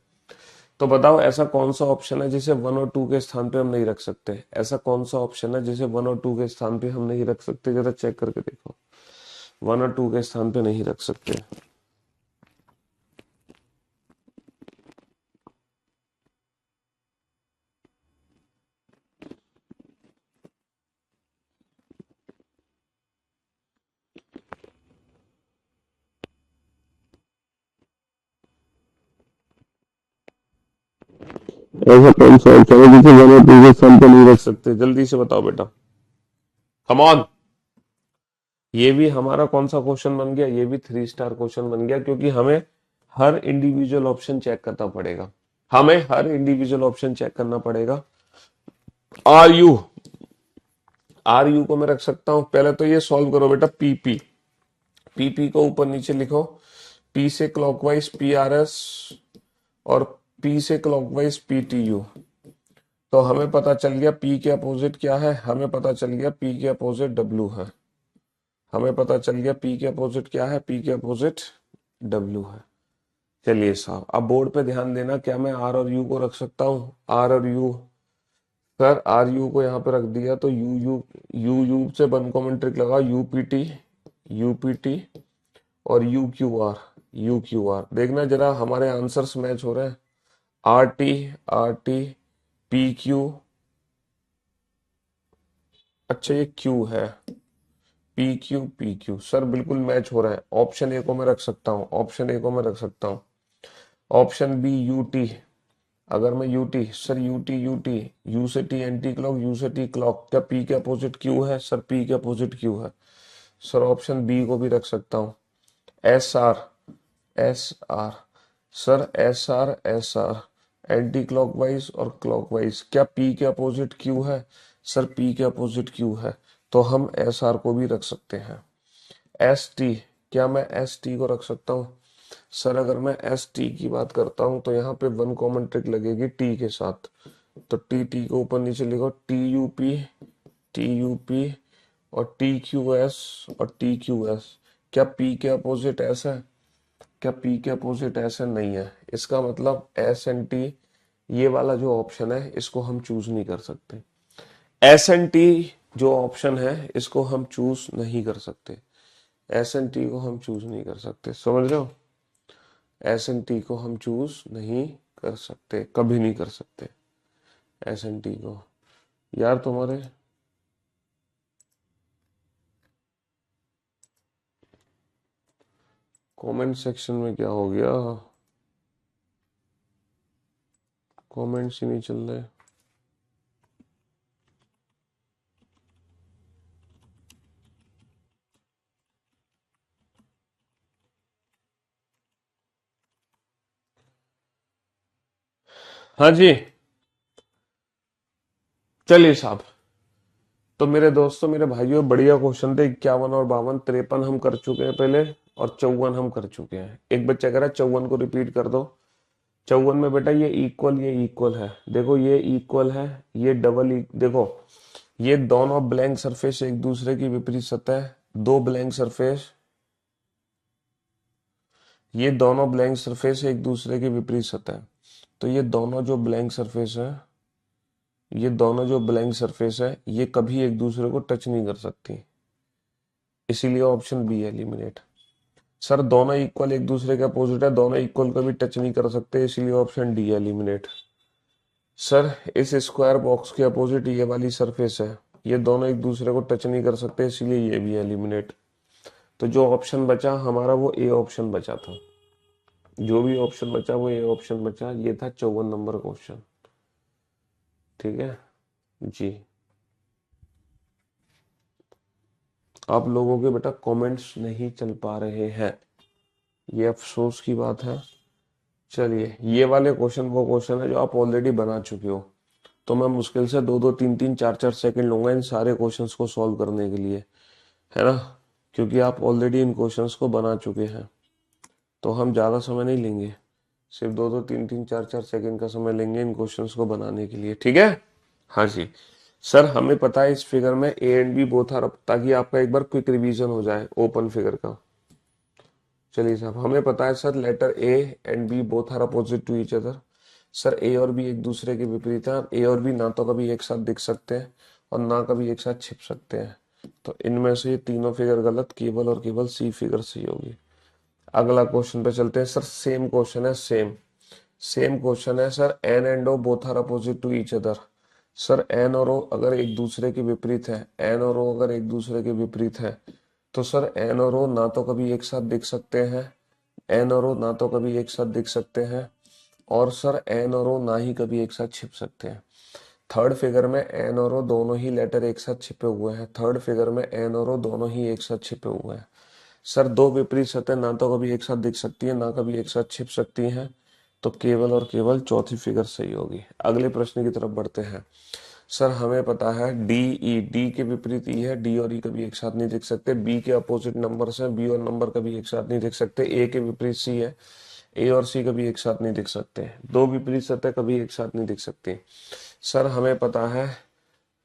तो बताओ ऐसा कौन सा ऑप्शन है जिसे 1 और 2 के स्थान पे हम नहीं रख सकते? ऐसा कौन सा ऑप्शन है जिसे 1 और 2 के स्थान पे हम नहीं रख सकते? जरा चेक करके देखो। 1 और 2 के स्थान पे नहीं रख सकते। ऐसा कौन सा ऑप्शन है जिसे 1 और 2 के स्थान पे नहीं रख सकते? जल्दी से बताओ बेटा, कम ऑन। ये भी हमारा कौन सा क्वेश्चन बन गया? ये भी 3 स्टार क्वेश्चन बन गया, क्योंकि हमें हर इंडिविजुअल ऑप्शन चेक करना पड़ेगा। हमें हर इंडिविजुअल ऑप्शन चेक करना पड़ेगा। आर यू, आर यू को मैं रख सकता हूं। पहले तो ये सॉल्व करो बेटा। पीपी, पीपी को ऊपर नीचे लिखो। पी से क्लॉकवाइज पी आर एस और पी से क्लॉकवाइज पी टी यू। तो हमें पता चल गया पी के अपोजिट क्या है। हमें पता चल गया पी के अपोजिट डब्ल्यू है। हमें पता चल गया पी के अपोजिट क्या है। पी के अपोजिट डब्ल्यू है। चलिए साहब, अब बोर्ड पे ध्यान देना। क्या मैं आर और यू को रख सकता हूँ? आर और यू, सर आर यू को यहाँ पे रख दिया तो यू यू, यू यू से वन कॉमन ट्रिक लगा। यूपीटी, यूपीटी और you Q R, you Q R. देखना जरा हमारे आंसर्स मैच हो रहे हैं। R T, R T, P Q, अच्छा ये क्यू है। P Q, P Q, sir बिल्कुल मैच हो रहा है। ऑप्शन ए को मैं रख सकता हूँ। ऑप्शन ए को मैं रख सकता हूँ। Option B UT. अगर मैं UT, sir UT, UT, U से टी एंटी क्लॉक, यू से टी क्लॉक, क्या पी के अपोजिट क्यू है? सर पी के अपोजिट क्यू है। सर ऑप्शन बी को भी रख सकता हूँ। S R, S R, sir S R, S R, anti clockwise और क्लॉकवाइज, क्या पी के अपोजिट क्यू है? सर पी के अपोजिट क्यू है, तो हम एस आर को भी रख सकते हैं। एस टी, क्या मैं एस टी को रख सकता हूँ? सर अगर मैं एस टी की बात करता हूँ तो यहाँ पे वन कॉमन ट्रिक लगेगी टी के साथ। तो टी, टी को ऊपर नीचे लिखो। T U P, T U P और टी क्यू एस और टी क्यू एस। क्या पी के अपोजिट एस है? क्या पी के अपोजिट एस है? नहीं है। इसका मतलब एस एन टी, ये वाला जो ऑप्शन है इसको हम चूज नहीं कर सकते। एस एन टी जो ऑप्शन है इसको हम चूज नहीं कर सकते। एस एन टी को हम चूज नहीं कर सकते, समझ रहे हो? एस एन टी को हम चूज नहीं कर सकते, कभी नहीं कर सकते एस एन टी को। यार तुम्हारे कमेंट सेक्शन में क्या हो गया? कमेंट्स ही नहीं चल रहे। हाँ जी, चलिए साहब। तो मेरे दोस्तों, मेरे भाइयों, बढ़िया क्वेश्चन थे। 51 और 52, 53 हम कर चुके हैं पहले और 54 हम कर चुके हैं। एक बच्चा कह रहा है 54 को रिपीट कर दो। 54 में बेटा ये इक्वल है। देखो ये इक्वल है, ये देखो ये दोनों ब्लैंक सरफेस एक दूसरे की विपरीत सतह। दो ब्लैंक सरफेस, ये दोनों ब्लैंक सरफेस एक दूसरे के विपरीत सतह। तो ये दोनों जो ब्लैंक सरफेस है, ये दोनों जो ब्लैंक सरफेस है, ये कभी एक दूसरे को टच नहीं कर सकती। इसीलिए ऑप्शन बी एलिमिनेट। सर दोनों इक्वल एक दूसरे के अपोजिट है, दोनों इक्वल कभी टच नहीं कर सकते, इसीलिए ऑप्शन डी एलिमिनेट। सर इस स्क्वायर बॉक्स के अपोजिट ये वाली सरफेस है, ये दोनों एक दूसरे को टच नहीं कर सकते, इसीलिए ये भी एलिमिनेट। तो जो ऑप्शन बचा हमारा वो ए ऑप्शन बचा था। जो भी ऑप्शन बचा वो ए ऑप्शन बचा। ये था 54 नंबर क्वेश्चन। ठीक है जी। आप लोगों के बेटा कमेंट्स नहीं चल पा रहे हैं, ये अफसोस की बात है। चलिए, ये वाले क्वेश्चन वो क्वेश्चन है जो आप ऑलरेडी बना चुके हो। तो मैं मुश्किल से 2-2, 3-3, 4-4 सेकंड लूंगा इन सारे क्वेश्चंस को सॉल्व करने के लिए, है ना? क्योंकि आप ऑलरेडी इन क्वेश्चंस को बना चुके हैं। तो हम ज़्यादा समय नहीं लेंगे, सिर्फ 2-2, 3-3, 4-4 सेकंड का समय लेंगे इन क्वेश्चंस को बनाने के लिए। ठीक है? हाँ जी। सर हमें पता है इस फिगर में A and B both are, ताकि आपका एक बार क्विक रिवीजन हो जाए ओपन फिगर का। चलिए साहब, हमें पता है sir letter A and B both are opposite to each other. Sir A और बी एक दूसरे के विपरीत है, ए और बी ना तो कभी एक साथ दिख सकते हैं और ना कभी एक साथ छिप सकते हैं, तो इनमें से ये तीनों फिगर गलत, केवल और केवल सी फिगर सही होगी। अगला क्वेश्चन पे चलते हैं सर, सेम क्वेश्चन है, सेम सेम क्वेश्चन है sir, N and O both are opposite to each other. Sir N और ओ अगर एक दूसरे के विपरीत है, एन और ओ अगर एक दूसरे के विपरीत है, तो सर एन और ओ ना तो कभी एक साथ दिख सकते हैं, एन और ओ ना तो कभी एक साथ दिख सकते हैं, और सर एन और ओ ना ही कभी एक साथ छिप सकते हैं। थर्ड फिगर में एन और ओ दोनों ही लेटर एक साथ छिपे हुए हैं, थर्ड फिगर में एन और ओ दोनों ही एक साथ छिपे हुए हैं। सर दो विपरीत सतह ना तो कभी एक साथ दिख सकती है, ना कभी एक साथ छिप सकती हैं, तो केवल और केवल चौथी फिगर सही होगी। अगले प्रश्न की तरफ बढ़ते हैं। सर हमें पता है डी ई, डी के विपरीत ई है, डी और ई कभी एक साथ नहीं दिख सकते, बी के अपोजिट नंबर्स हैं, बी और नंबर कभी एक साथ नहीं दिख सकते, ए के विपरीत सी है, ए और सी कभी एक साथ नहीं दिख सकते, दो विपरीत सतह कभी एक साथ नहीं दिख सकती। सर हमें पता है,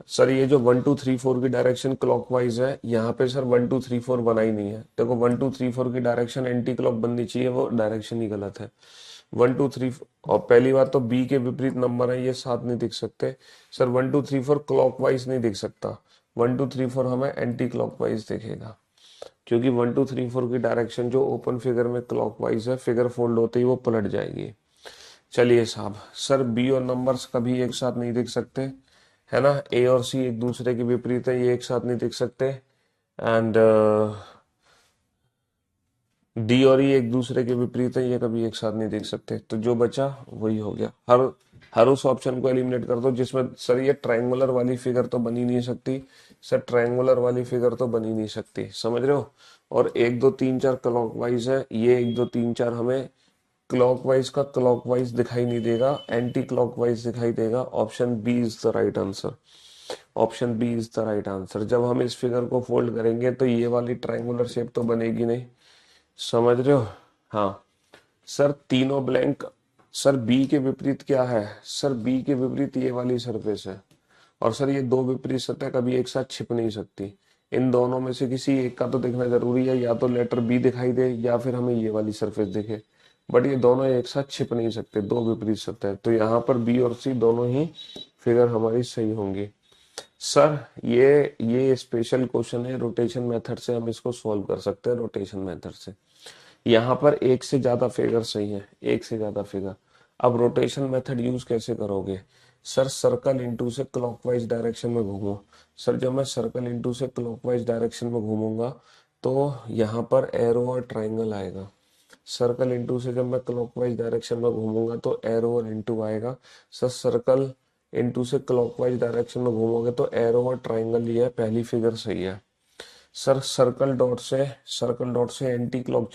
सर ये जो 1 2 3 4 की डायरेक्शन क्लॉकवाइज है, यहाँ पे सर 1 2 3 4 बना ही नहीं है। देखो 1 2 3 4 की डायरेक्शन एंटी क्लॉक बननी चाहिए, वो डायरेक्शन ही गलत है। 1 2 3, और पहली बात तो बी के विपरीत नंबर है, ये साथ नहीं दिख सकते। सर 1 2 3 4 क्लॉकवाइज नहीं दिख सकता, 1 2 3 4 हमें एंटी क्लॉकवाइज दिखेगा, क्योंकि 1 2 3 4 की डायरेक्शन जो ओपन फिगर में क्लॉकवाइज है, फिगर फोल्ड होते ही वो पलट जाएगी। चलिए साहब, सर बी और नंबर्स कभी एक साथ नहीं दिख सकते, है ना, ए और सी एक दूसरे के विपरीत है, ये एक साथ नहीं दिख सकते, एंड डी और ई एक दूसरे के विपरीत है, ये कभी एक साथ नहीं दिख सकते, तो जो बचा वही हो गया। हर हर उस ऑप्शन को एलिमिनेट कर दो जिसमें सर ये ट्रायंगुलर वाली फिगर तो बनी नहीं सकती, सर ट्रायंगुलर वाली फिगर तो बनी नहीं सकती, समझ रहे हो। और 1 2 3 4 क्लॉकवाइज है, ये 1 2 3 4 हमें क्लॉकवाइज का क्लॉकवाइज दिखाई नहीं देगा, एंटी क्लॉकवाइज दिखाई देगा। Option B is the right answer, option B is the right answer. जब हम इस फिगर को फोल्ड करेंगे तो ये वाली ट्रायंगुलर शेप तो बनेगी नहीं, समझ रहे हो। हाँ सर, तीनों ब्लैंक। सर बी के विपरीत क्या है, सर बी के विपरीत ये वाली सरफेस है, और सर ये दो विपरीत सतह कभी एक साथ छिप नहीं सकती, इन दोनों में से किसी एक का तो दिखना जरूरी है, या तो लेटर बी दिखाई दे या फिर हमें ये वाली सरफेस दिखे, बट ये दोनों एक साथ छिप नहीं सकते, दो विपरीत सतह, तो यहाँ पर बी और सी दोनों ही फिगर हमारी सही होंगी। सर ये स्पेशल क्वेश्चन है, रोटेशन मेथड से हम इसको सॉल्व कर सकते हैं, रोटेशन मेथड से। यहाँ पर एक से ज्यादा फिगर सही है, एक से ज्यादा फिगर। अब रोटेशन मेथड यूज कैसे करोगे, सर सर्कल इनटू से क्लॉकवाइज डायरेक्शन में घूमो। सर जब मैं सर्कल इनटू से क्लॉकवाइज डायरेक्शन में घूमूंगा तो यहाँ पर एरो और ट्राइंगल आएगा। सर्कल इनटू से जब मैं क्लॉकवाइज डायरेक्शन में घूमूंगा तो एरो और इनटू आएगा। सर सर्कल इनटू से क्लॉकवाइज डायरेक्शन में घूमोगे तो एरो और ट्राइंगल ही है, पहली फिगर सही है। सर सर्कल डॉट से एंटी क्लॉक।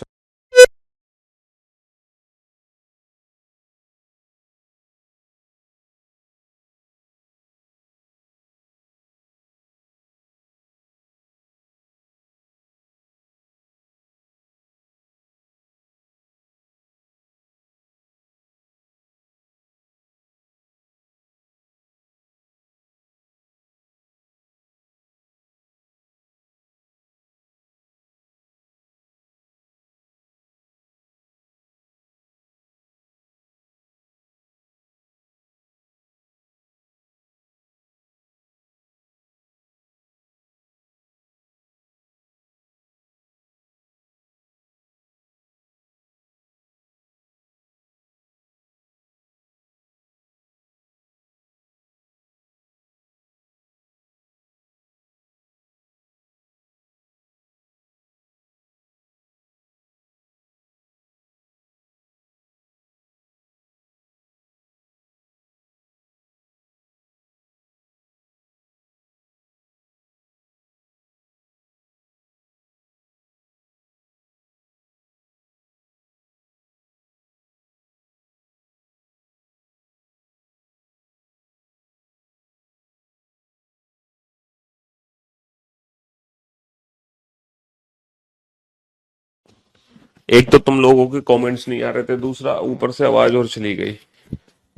एक तो तुम लोगों के कमेंट्स नहीं आ रहे थे, दूसरा ऊपर से आवाज और चली गई,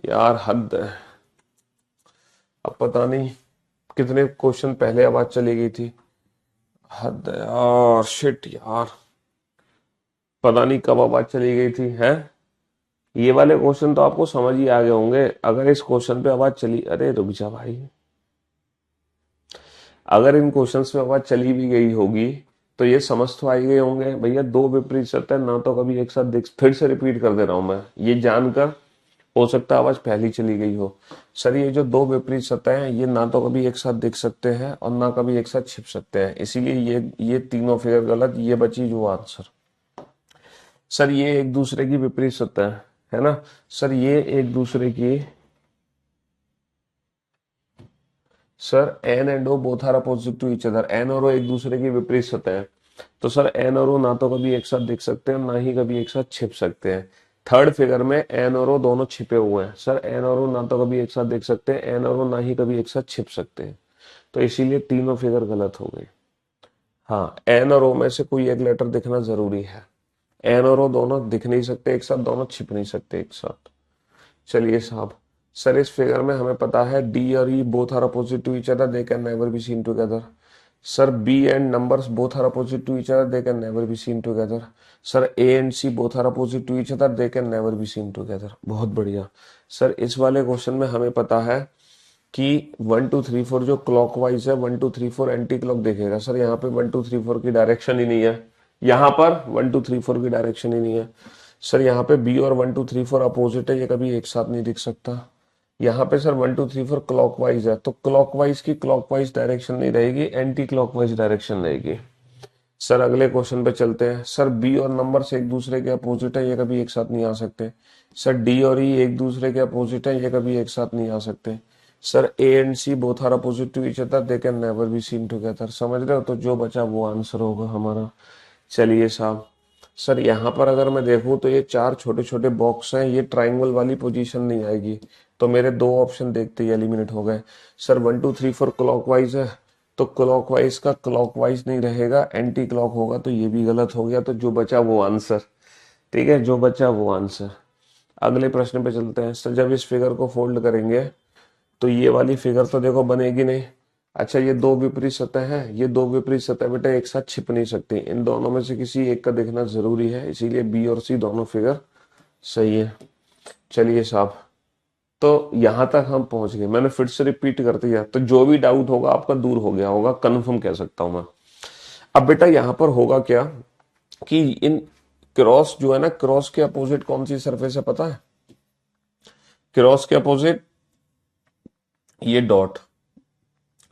यार हद है। अब पता नहीं कितने क्वेश्चन पहले आवाज चली गई थी, हद है यार, शिट यार, पता नहीं कब आवाज चली गई थी है। ये वाले क्वेश्चन तो आपको समझ ही आ गए होंगे। अगर इस क्वेश्चन पे आवाज चली, अरे रुक जा भाई, अगर इन क्वेश्चंस पे आवाज चली भी गई होगी तो ये समझ तो आ ही गए होंगे भैया, दो विपरीत सत्य है ना तो कभी एक साथ देख, फिर से रिपीट कर दे रहा हूं मैं, ये जानकर हो सकता है आवाज पहली चली गई हो। सर ये जो दो विपरीत सतह हैं ये ना तो कभी एक साथ दिख सकते हैं और ना कभी एक साथ छिप सकते हैं, इसीलिए ये तीनों फिगर गलत, ये बची जो आंसर। सर ये एक दूसरे की विपरीत सतह है ना, सर ये एक दूसरे की, sir N and O both are opposite to each other, N और ओ एक दूसरे की विपरीत सतह है। तो सर एन और ओ ना तो कभी एक साथ दिख सकते हैं ना ही कभी एक साथ छिप सकते हैं। थर्ड फिगर में एन और ओ दोनों छिपे हुए हैं, सर एन और ओ ना तो कभी एक साथ दिख सकते हैं, एन और ओ ना ही कभी एक साथ छिप सकते हैं, तो इसीलिए तीनों फिगर गलत हो गई। हाँ, एन और ओ में से कोई एक लेटर दिखना जरूरी है, एन और ओ दोनों दिख नहीं सकते एक साथ, दोनों छिप नहीं सकते एक साथ। चलिए साहब, सर इस फिगर में हमें पता है डी और E both are opposite to each other, they can never be seen together. Sir B and numbers both are opposite to each other, they can never be seen together. Sir A and C both are opposite to each other, they can never be seen together. बहुत बढ़िया। Sir इस वाले question में हमें पता है कि 1 2 3 4 जो क्लॉकवाइज है, 1 2 3 4 एंटी क्लॉक देखेगा। सर यहाँ पे 1 2 3 4 की डायरेक्शन ही नहीं है, यहाँ पर 1 2 3 4 की डायरेक्शन ही नहीं है। सर यहाँ पे बी और 1 2 3 4 अपोजिट है, ये कभी एक साथ नहीं दिख सकता। यहाँ पे सर 1 2 3 4 क्लॉकवाइज है, तो क्लॉकवाइज की क्लॉकवाइज डायरेक्शन नहीं रहेगी, एंटी क्लॉकवाइज डायरेक्शन रहेगी। सर अगले क्वेश्चन पे चलते हैं। सर बी और नंबर से एक दूसरे के अपोजिट है, ये कभी एक साथ नहीं आ सकते। सर डी और ई एक दूसरे के अपोजिट है, ये कभी एक साथ नहीं आ सकते। Sir A and C both are opposite to each other, they can never be seen together. समझ रहे हो, तो जो बचा वो आंसर होगा हमारा। चलिए साहब, सर यहाँ पर अगर मैं देखूं तो ये चार छोटे छोटे बॉक्स हैं, ये ट्राइंगल वाली पोजीशन नहीं आएगी, तो मेरे दो ऑप्शन देखते ही एलिमिनेट हो गए। सर 1 2 3 4 क्लॉकवाइज है, तो क्लॉकवाइज का क्लॉकवाइज नहीं रहेगा, एंटी क्लॉक होगा, तो ये भी गलत हो गया, तो जो बचा वो आंसर। ठीक है, जो बचा वो आंसर। अगले प्रश्न पे चलते हैं। सर जब इस फिगर को फोल्ड करेंगे तो ये वाली फिगर तो देखो बनेगी नहीं। अच्छा, ये दो विपरीत सतह है, ये दो विपरीत सतह बेटा एक साथ छिप नहीं सकती, इन दोनों में से किसी एक का दिखना जरूरी है, इसीलिए बी और सी दोनों फिगर सही है। चलिए साहब, तो यहां तक हम पहुंच गए, मैंने फिर से रिपीट कर दिया, तो जो भी डाउट होगा आपका दूर हो गया होगा, कन्फर्म कह सकता हूं मैं। अब बेटा यहां पर होगा क्या कि इन क्रॉस जो है ना, क्रॉस के अपोजिट कौन सी सरफेस है पता है? क्रॉस के अपोजिट ये डॉट,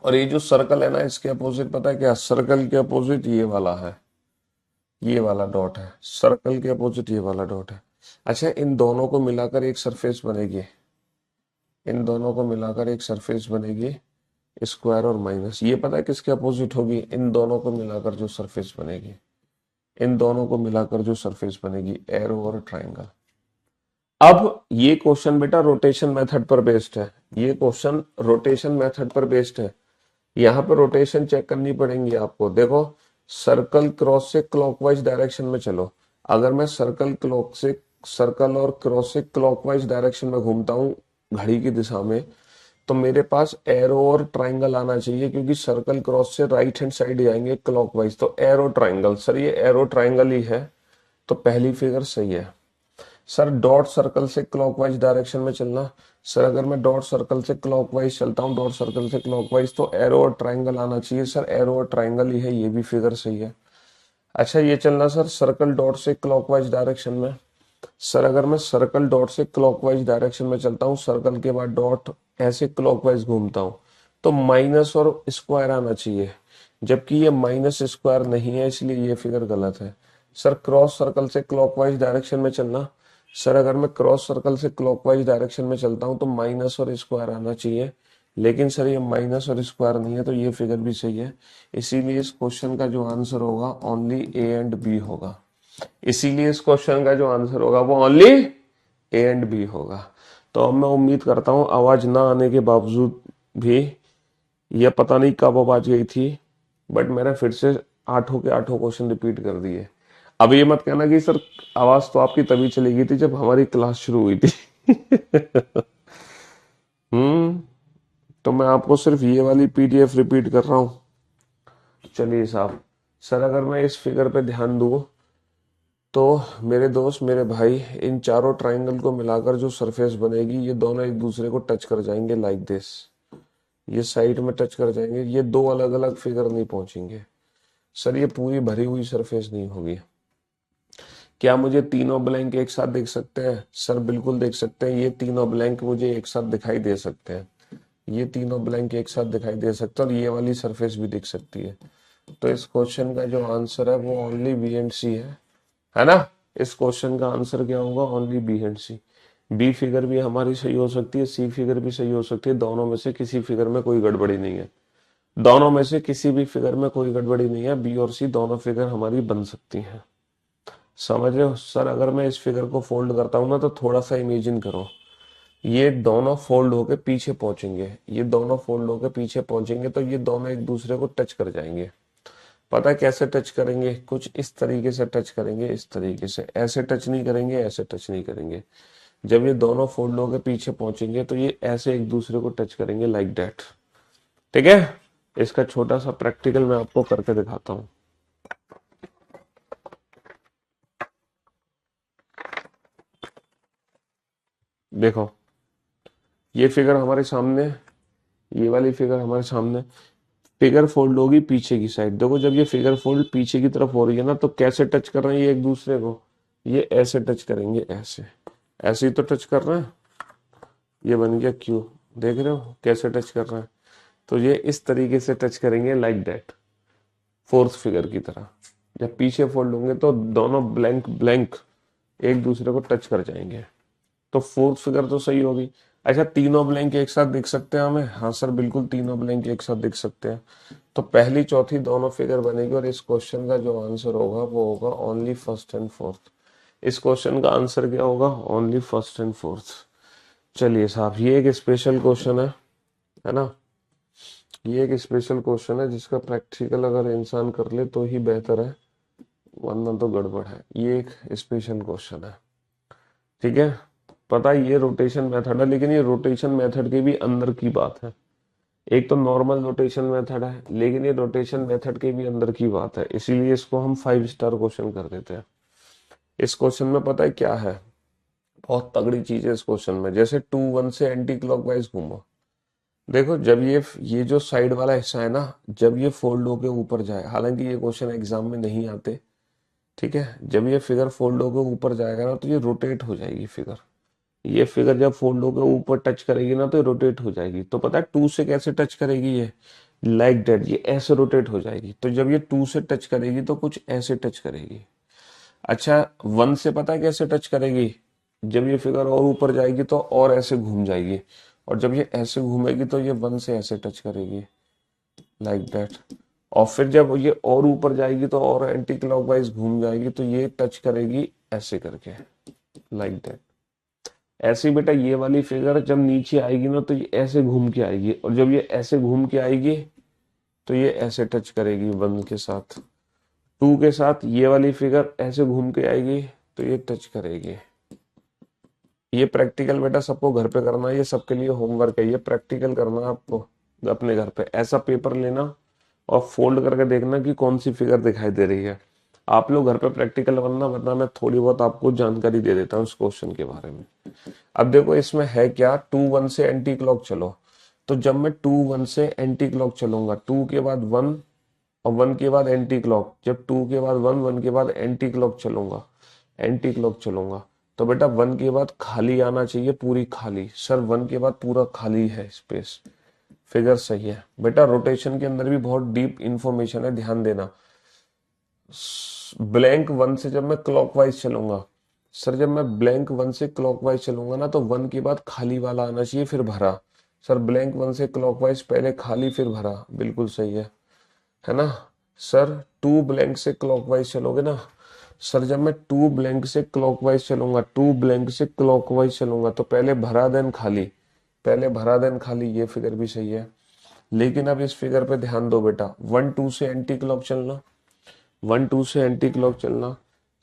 और ये जो सर्कल है ना इसके अपोजिट पता है क्या? सर्कल के अपोजिट ये वाला है, ये वाला डॉट है, सर्कल के अपोजिट ये वाला डॉट है। अच्छा, इन दोनों को मिलाकर एक सरफेस बनेगी, इन दोनों को मिलाकर एक सरफेस बनेगी, स्क्वायर और माइनस। ये पता है किसके अपोजिट होगी? इन दोनों को मिलाकर जो सरफेस बनेगी, इन दोनों को मिलाकर जो सरफेस बनेगी, एरो और ट्राइंगल। अब ये क्वेश्चन बेटा रोटेशन मेथड पर बेस्ड है, ये क्वेश्चन रोटेशन मेथड पर बेस्ड है। यहाँ पे रोटेशन चेक करनी पड़ेंगी आपको। देखो, सर्कल क्रॉस से क्लॉकवाइज डायरेक्शन में चलो, अगर मैं सर्कल और क्रॉस से क्लॉकवाइज डायरेक्शन में घूमता हूँ घड़ी की दिशा में, तो मेरे पास एरो और ट्राइंगल आना चाहिए, क्योंकि सर्कल क्रॉस से राइट हैंड साइड जाएंगे क्लॉकवाइज, तो एरो ट्राइंगल। सर ये एरो ट्राइंगल ही है, तो पहली फिगर सही है। सर डॉट सर्कल से क्लॉकवाइज डायरेक्शन में चलना, सर अगर मैं डॉट सर्कल से क्लॉकवाइज चलता हूँ, डॉट सर्कल से क्लॉकवाइज, तो एरो और ट्राइंगल आना चाहिए। सर एरो और ट्राइंगल ही है, ये भी फिगर सही है। अच्छा, ये चलना सर सर्कल डॉट से क्लॉकवाइज डायरेक्शन में, सर अगर मैं सर्कल डॉट से क्लॉकवाइज डायरेक्शन में चलता हूँ, सर्कल के बाद डॉट ऐसे क्लॉकवाइज घूमता हूँ, तो माइनस और स्क्वायर आना चाहिए, जबकि ये माइनस स्क्वायर नहीं है, इसलिए ये फिगर गलत है। सर क्रॉस सर्कल से क्लॉकवाइज डायरेक्शन में चलना, सर अगर मैं क्रॉस सर्कल से क्लॉकवाइज डायरेक्शन में चलता हूँ तो माइनस और स्क्वायर आना चाहिए, लेकिन सर ये माइनस और स्क्वायर नहीं है, तो ये फिगर भी सही है। इसीलिए इस क्वेश्चन का जो आंसर होगा ओनली ए एंड बी होगा, इसीलिए इस क्वेश्चन का जो आंसर होगा वो ओनली ए एंड बी होगा। तो अब मैं उम्मीद करता हूं आवाज ना आने के बावजूद भी, यह पता नहीं कब आवाज गई थी, बट मैंने फिर से आठों के आठों क्वेश्चन रिपीट कर दिए। अब ये मत कहना कि सर आवाज तो आपकी तभी चली गई थी जब हमारी क्लास शुरू हुई थी। हम्म, तो मैं आपको सिर्फ ये वाली पीडीएफ रिपीट कर रहा हूँ। चलिए साहब, सर अगर मैं इस फिगर पे ध्यान दूं तो मेरे दोस्त, मेरे भाई, इन चारों ट्राइंगल को मिलाकर जो सरफेस बनेगी, ये दोनों एक दूसरे को टच कर जाएंगे लाइक दिस। ये साइड में टच कर जाएंगे, ये दो अलग अलग फिगर नहीं पहुंचेंगे। सर ये पूरी भरी हुई सरफेस नहीं होगी। क्या मुझे तीनों ब्लैंक एक साथ देख सकते हैं? सर बिल्कुल देख सकते हैं। ये तीनों ब्लैंक मुझे एक साथ दिखाई दे सकते हैं। ये तीनों ब्लैंक एक साथ दिखाई दे सकते हैं और ये वाली सरफेस भी दिख सकती है। तो इस क्वेश्चन का जो आंसर है वो ओनली बी एंड सी है ना? इस क्वेश्चन का आंसर क्या होगा? Only B and C. B figure भी हमारी सही हो सकती है, सी फिगर भी सही हो सकती है। दोनों में से किसी फिगर में कोई गड़बड़ी नहीं है। दोनों में से किसी भी फिगर में कोई गड़बड़ी नहीं है। बी और सी दोनों फिगर हमारी बन सकती हैं। समझ रहे हो? सर अगर मैं इस फिगर को फोल्ड करता हूं ना, तो थोड़ा सा इमेजिन करो। ये दोनों फोल्ड होके पीछे पहुंचेंगे, ये दोनों फोल्ड होके पीछे पहुंचेंगे, तो ये दोनों एक दूसरे को टच कर जाएंगे। पता है कैसे टच करेंगे? कुछ इस तरीके से टच करेंगे, इस तरीके से। ऐसे टच नहीं करेंगे, ऐसे टच नहीं करेंगे। जब ये दोनों फोल्ड होके पीछे पहुंचेंगे तो ये ऐसे एक दूसरे को टच करेंगे लाइक दैट। ठीक है? इसका छोटा सा प्रैक्टिकल मैं आपको करके दिखाता हूँ। देखो, ये फिगर हमारे सामने, ये वाली फिगर हमारे सामने। फिगर फोल्ड होगी पीछे की साइड। देखो, जब ये फिगर फोल्ड पीछे की तरफ हो रही है ना, तो कैसे टच कर रहे हैं ये एक दूसरे को? ये ऐसे टच करेंगे, ऐसे। ऐसे ही तो टच कर रहे हैं। ये बन गया क्यू। देख रहे हो कैसे टच कर रहे हैं? तो ये इस तरीके से टच करेंगे लाइक दैट, फोर्थ फिगर की तरह। जब पीछे फोल्ड होंगे तो दोनों ब्लैंक ब्लैंक एक दूसरे को टच कर जाएंगे। तो फोर्थ फिगर तो सही होगी। अच्छा, तीनों ब्लैंक एक साथ दिख सकते हैं हमें? हाँ सर, बिल्कुल तीनों ब्लैंक एक साथ दिख सकते हैं। तो पहली चौथी दोनों फिगर बनेगी और इस क्वेश्चन का जो आंसर होगा वो होगा ओनली फर्स्ट एंड फोर्थ। इस क्वेश्चन का आंसर क्या होगा? Only first and fourth. चलिए साहब, ये एक स्पेशल क्वेश्चन है ना? ये एक स्पेशल क्वेश्चन है जिसका प्रैक्टिकल अगर इंसान कर ले तो ही बेहतर है, वरना तो गड़बड़ है। ये एक स्पेशल क्वेश्चन है, ठीक है? पता है ये रोटेशन मेथड है, लेकिन ये रोटेशन मेथड के भी अंदर की बात है। एक तो नॉर्मल रोटेशन मेथड है, लेकिन ये रोटेशन मेथड के भी अंदर की बात है, इसीलिए इसको हम 5 स्टार क्वेश्चन कर देते हैं। इस क्वेश्चन में पता है क्या है? बहुत तगड़ी चीज है इस क्वेश्चन में। जैसे 2 1 से एंटी क्लॉकवाइज घूमो। देखो, जब ये जो साइड वाला हिस्सा है ना, जब ये फोल्ड होके ऊपर जाए, हालांकि ये क्वेश्चन एग्जाम में नहीं आते, ठीक है? जब ये फिगर फोल्ड होके ऊपर जाएगा ना, तो ये रोटेट हो जाएगी फिगर। ये फिगर जब फोल्ड होकर ऊपर टच करेगी ना, तो रोटेट हो जाएगी। तो पता है 2 से कैसे टच करेगी? ये लाइक दैट, ये ऐसे रोटेट हो जाएगी। तो जब ये 2 से टच करेगी तो कुछ ऐसे टच करेगी। अच्छा, 1 से पता है कैसे टच करेगी? जब ये फिगर और ऊपर जाएगी तो और ऐसे घूम जाएगी, और जब ये ऐसे घूमेगी तो ये 1 से ऐसे टच करेगी लाइक दैट। और फिर जब ये और ऊपर जाएगी तो और एंटी क्लॉकवाइज घूम जाएगी, तो ये टच करेगी ऐसे करके लाइक दैट। ऐसे ही बेटा, ये वाली फिगर जब नीचे आएगी ना, तो ये ऐसे घूम के आएगी, और जब ये ऐसे घूम के आएगी तो ये ऐसे टच करेगी 1 के साथ। 2 के साथ ये वाली फिगर ऐसे घूम के आएगी तो ये टच करेगी। ये प्रैक्टिकल बेटा सबको घर पे करना है, ये सबके लिए होमवर्क है। ये प्रैक्टिकल करना है आपको अपने घर पे। ऐसा पेपर लेना और फोल्ड करके देखना कि कौन सी फिगर दिखाई दे रही है। आप लोग घर पे प्रैक्टिकल बनना, वरना मैं थोड़ी बहुत आपको जानकारी दे देता हूँ इस क्वेश्चन के बारे में। अब देखो, इसमें है क्या? 2 1 से एंटी क्लॉक चलो। तो जब मैं 2 1 से एंटी क्लॉक चलूंगा, 2 के बाद 1 और 1 के बाद एंटी क्लॉक, जब 2 के बाद 1 1 के बाद एंटी क्लॉक चलूंगा, एंटी क्लॉक चलूंगा, तो बेटा 1 के बाद खाली आना चाहिए, पूरी खाली। सर 1 के बाद पूरा खाली है स्पेस। फिगर सही है बेटा। रोटेशन के अंदर भी बहुत डीप इंफॉर्मेशन है, ध्यान देना। ब्लैंक 1 से जब मैं क्लॉकवाइज चलूंगा, सर जब मैं ब्लैंक 1 से क्लॉकवाइज चलूंगा ना, तो 1 के बाद खाली वाला आना चाहिए, फिर भरा। सर ब्लैंक 1 से क्लॉकवाइज पहले खाली फिर भरा, बिल्कुल सही है ना? सर 2 ब्लैंक से क्लॉकवाइज चलोगे ना, सर जब मैं 2 ब्लैंक से क्लॉकवाइज चलूंगा, 2 ब्लैंक से क्लॉकवाइज चलूंगा, तो पहले भरा देन खाली, पहले भरा देन खाली। ये फिगर भी सही है। लेकिन अब इस फिगर पे ध्यान दो बेटा, 1 2 से एंटी क्लॉक चलना, 1 2 से एंटी क्लॉक चलना।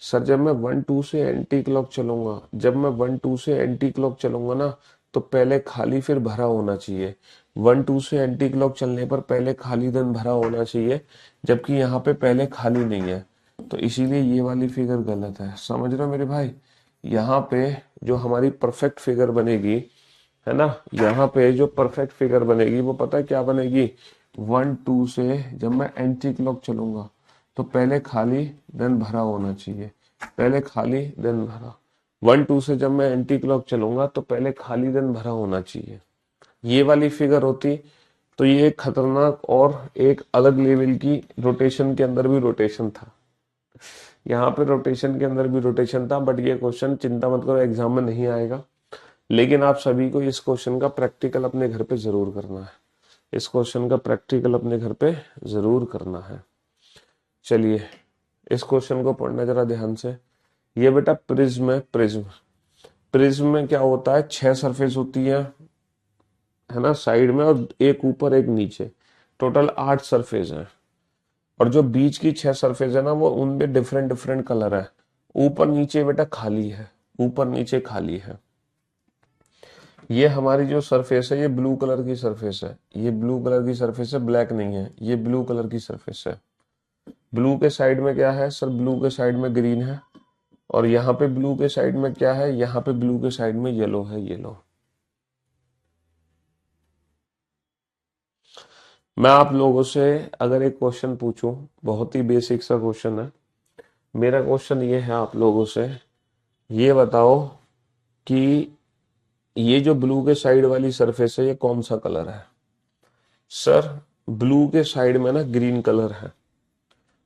सर जब मैं 1 2 से एंटी क्लॉक चलूंगा, जब मैं 1 2 से एंटी क्लॉक चलूंगा ना, तो पहले खाली फिर भरा होना चाहिए। 1 2 से एंटी क्लॉक चलने पर पहले खाली देन भरा होना चाहिए, जबकि यहाँ पे पहले खाली नहीं है। तो इसीलिए ये वाली फिगर गलत है, समझ रहे हो मेरे भाई। यहाँ पे जो हमारी परफेक्ट फिगर बनेगी, है ना, यहाँ पे जो परफेक्ट फिगर बनेगी वो पता है क्या बनेगी, 1 2 से जब मैं एंटी क्लॉक चलूंगा तो पहले खाली देन भरा होना चाहिए, पहले खाली देन भरा। 1 2 से जब मैं एंटी क्लॉक चलूंगा तो पहले खाली देन भरा होना चाहिए। ये वाली फिगर होती तो ये एक खतरनाक और एक अलग लेवल की, रोटेशन के अंदर भी रोटेशन था, यहाँ पे रोटेशन के अंदर भी रोटेशन था। बट ये क्वेश्चन चिंता मत करो एग्जाम में नहीं आएगा, लेकिन आप सभी को इस क्वेश्चन का प्रैक्टिकल अपने घर पे जरूर करना है, इस क्वेश्चन का प्रैक्टिकल अपने घर पे जरूर करना है। चलिए इस क्वेश्चन को पढ़ना जरा ध्यान से। ये बेटा प्रिज्म है, प्रिज्म। प्रिज्म में क्या होता है, 6 सरफेस होती है ना साइड में, और एक ऊपर एक नीचे, टोटल 8 सरफेस है। और जो बीच की 6 सरफेस है ना वो उनमें डिफरेंट डिफरेंट कलर है। ऊपर नीचे बेटा खाली है, ऊपर नीचे खाली है। ये हमारी जो सरफेस है ये ब्लू कलर की सरफेस है, ये ब्लू कलर की सरफेस है, ब्लैक नहीं है, ये ब्लू कलर की सरफेस है। ब्लू के साइड में क्या है सर, ब्लू के साइड में ग्रीन है, और यहाँ पे ब्लू के साइड में क्या है, यहाँ पे ब्लू के साइड में येलो है, येलो। मैं आप लोगों से अगर एक क्वेश्चन पूछूं, बहुत ही बेसिक सा क्वेश्चन है, मेरा क्वेश्चन ये है आप लोगों से, ये बताओ कि ये जो ब्लू के साइड वाली सरफेस है ये कौन सा कलर है। सर ब्लू के साइड में ना ग्रीन कलर है,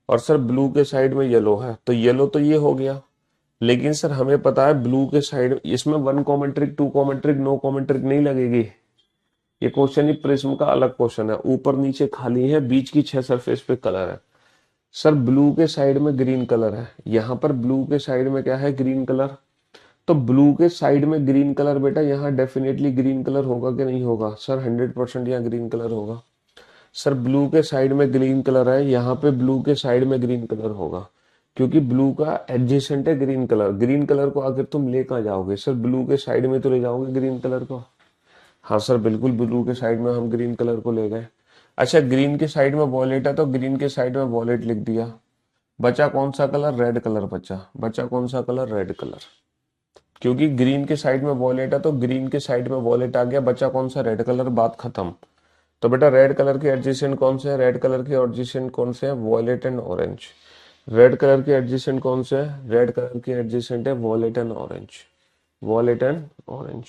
और सर ब्लू के साइड में येलो है, तो येलो तो ये हो गया। लेकिन सर हमें पता है ब्लू के साइड, इसमें 1 common trick 2 common trick no common trick नहीं लगेगी। ये क्वेश्चन ही प्रिज्म का अलग क्वेश्चन है, ऊपर नीचे खाली है, बीच की 6 सरफेस पे कलर है। सर ब्लू के साइड में ग्रीन कलर है, यहाँ पर ब्लू के साइड में क्या है, ग्रीन कलर। तो ब्लू के साइड में ग्रीन कलर बेटा यहाँ डेफिनेटली ग्रीन कलर होगा कि नहीं होगा, सर 100% यहाँ ग्रीन कलर होगा। सर ब्लू के साइड में ग्रीन कलर है, यहाँ पे ब्लू के साइड में ग्रीन कलर होगा, क्योंकि ब्लू का एडजेसेंट है ग्रीन कलर। ग्रीन कलर को आकर तुम ले कहाँ जाओगे, सर ब्लू के साइड में तो ले जाओगे ग्रीन कलर को। हाँ सर बिल्कुल, ब्लू के साइड में हम ग्रीन कलर को ले गए। अच्छा ग्रीन के साइड में वॉलेट है तो ग्रीन के साइड में वॉलेट लिख दिया, बचा कौन सा कलर, रेड कलर बचा, बचा कौन सा कलर, रेड कलर। क्योंकि ग्रीन के साइड में वॉलेट है तो ग्रीन के साइड में वॉलेट आ गया, बचा कौन सा, रेड कलर, बात खत्म। तो बेटा रेड कलर के एडजेसेंट कौन से हैं, रेड कलर के एडजेसेंट कौन से हैं, violet and orange. Red colour के एडजेसेंट कौन से हैं, रेड कलर के एडजेसेंट है violet and orange, violet and orange.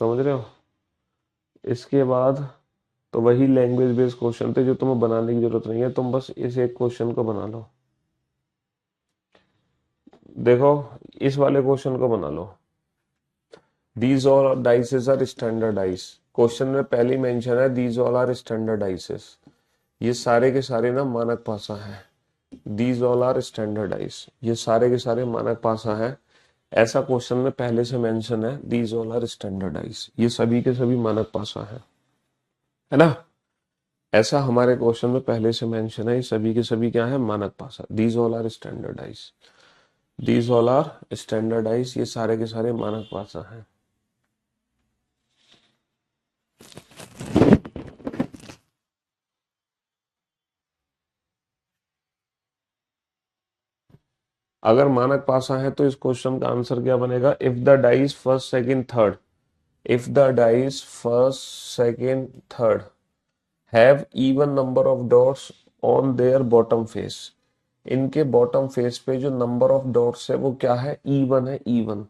समझ रहे हो। इसके बाद तो वही लैंग्वेज बेस्ड क्वेश्चन थे जो तुम्हें बनाने की जरूरत नहीं है, तुम बस इस एक क्वेश्चन को बना लो। देखो इस वाले क्वेश्चन को बना लो, these all dices are standardise. Question में पहले मेंशन है दीज ऑल आर स्टैंडर्डाइजेस, ये सारे के सारे ना मानक पासा है। दीज ऑल आर स्टैंडर्डाइज, ये सारे के सारे मानक पासा है। ऐसा क्वेश्चन में पहले से मेंशन है दीज ऑल आर स्टैंडर्डाइज, ये सभी के सभी मानक पासा है ना। ऐसा हमारे क्वेश्चन में पहले से मेंशन है, ये सभी के सभी क्या है, मानक पासा। These all are standardise, these all are standardise, ये सारे के सारे मानक पासा है। अगर मानक पासा है तो इस क्वेश्चन का आंसर क्या बनेगा, if the dice first second third, if the dice first second third have even number of dots on their bottom face, इनके बॉटम फेस पे जो नंबर ऑफ डॉट्स है वो क्या है, इवन है, इवन।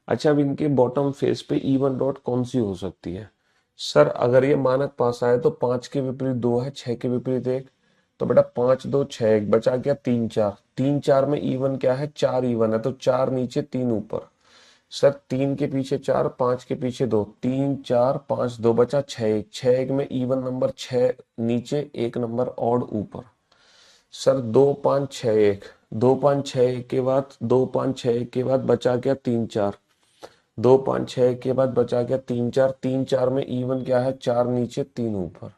अच्छा अब इनके बॉटम फेस पे इवन डॉट कौन सी हो सकती है। सर अगर ये मानक पासा है तो 5 के विपरीत 2 है, 6 के विपरीत 1, तो बेटा 5 2 6 1 बचा क्या, 3 4। 3 4 में इवन क्या है, 4 इवन है, तो 4 नीचे 3 ऊपर। सर 3 के पीछे 4, 5 के पीछे 2, 3 4 5 2 बचा 6 1। 6 1 में इवन नंबर 6 नीचे, एक नंबर ऑड ऊपर। सर 2 5 6 1, 2 5 6 1 के बाद 2 5 6 1 के बाद बचा क्या, 3 4। 2 5 6 1 के बाद बचा क्या, 3 4। 3 4 में इवन क्या है, 4 नीचे 3 ऊपर।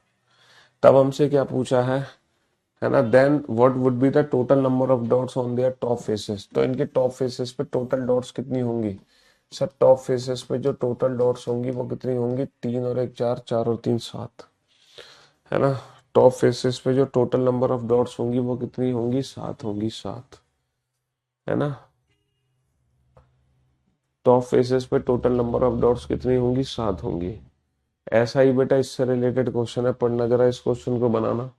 तब हमसे क्या पूछा है ना, then what would be the total number of dots on their top faces. तो इनके टॉप फेसेस पे टोटल डॉट्स कितनी होंगी। सर टॉप फेसेस पे जो टोटल डॉट्स होंगी वो कितनी होंगी, 3 और 1 4, 4 और 3 7, है ना। टॉप फेसेस पे जो टोटल नंबर ऑफ डॉट्स होंगी वो कितनी होंगी, 7 होंगी, 7, है ना। टॉप फेसेस पे टोटल नंबर ऑफ डॉट्स कितनी होंगी, 7 होंगी। ऐसा ही बेटा इससे रिलेटेड क्वेश्चन है, पढ़ना जरा इस क्वेश्चन को बनाना।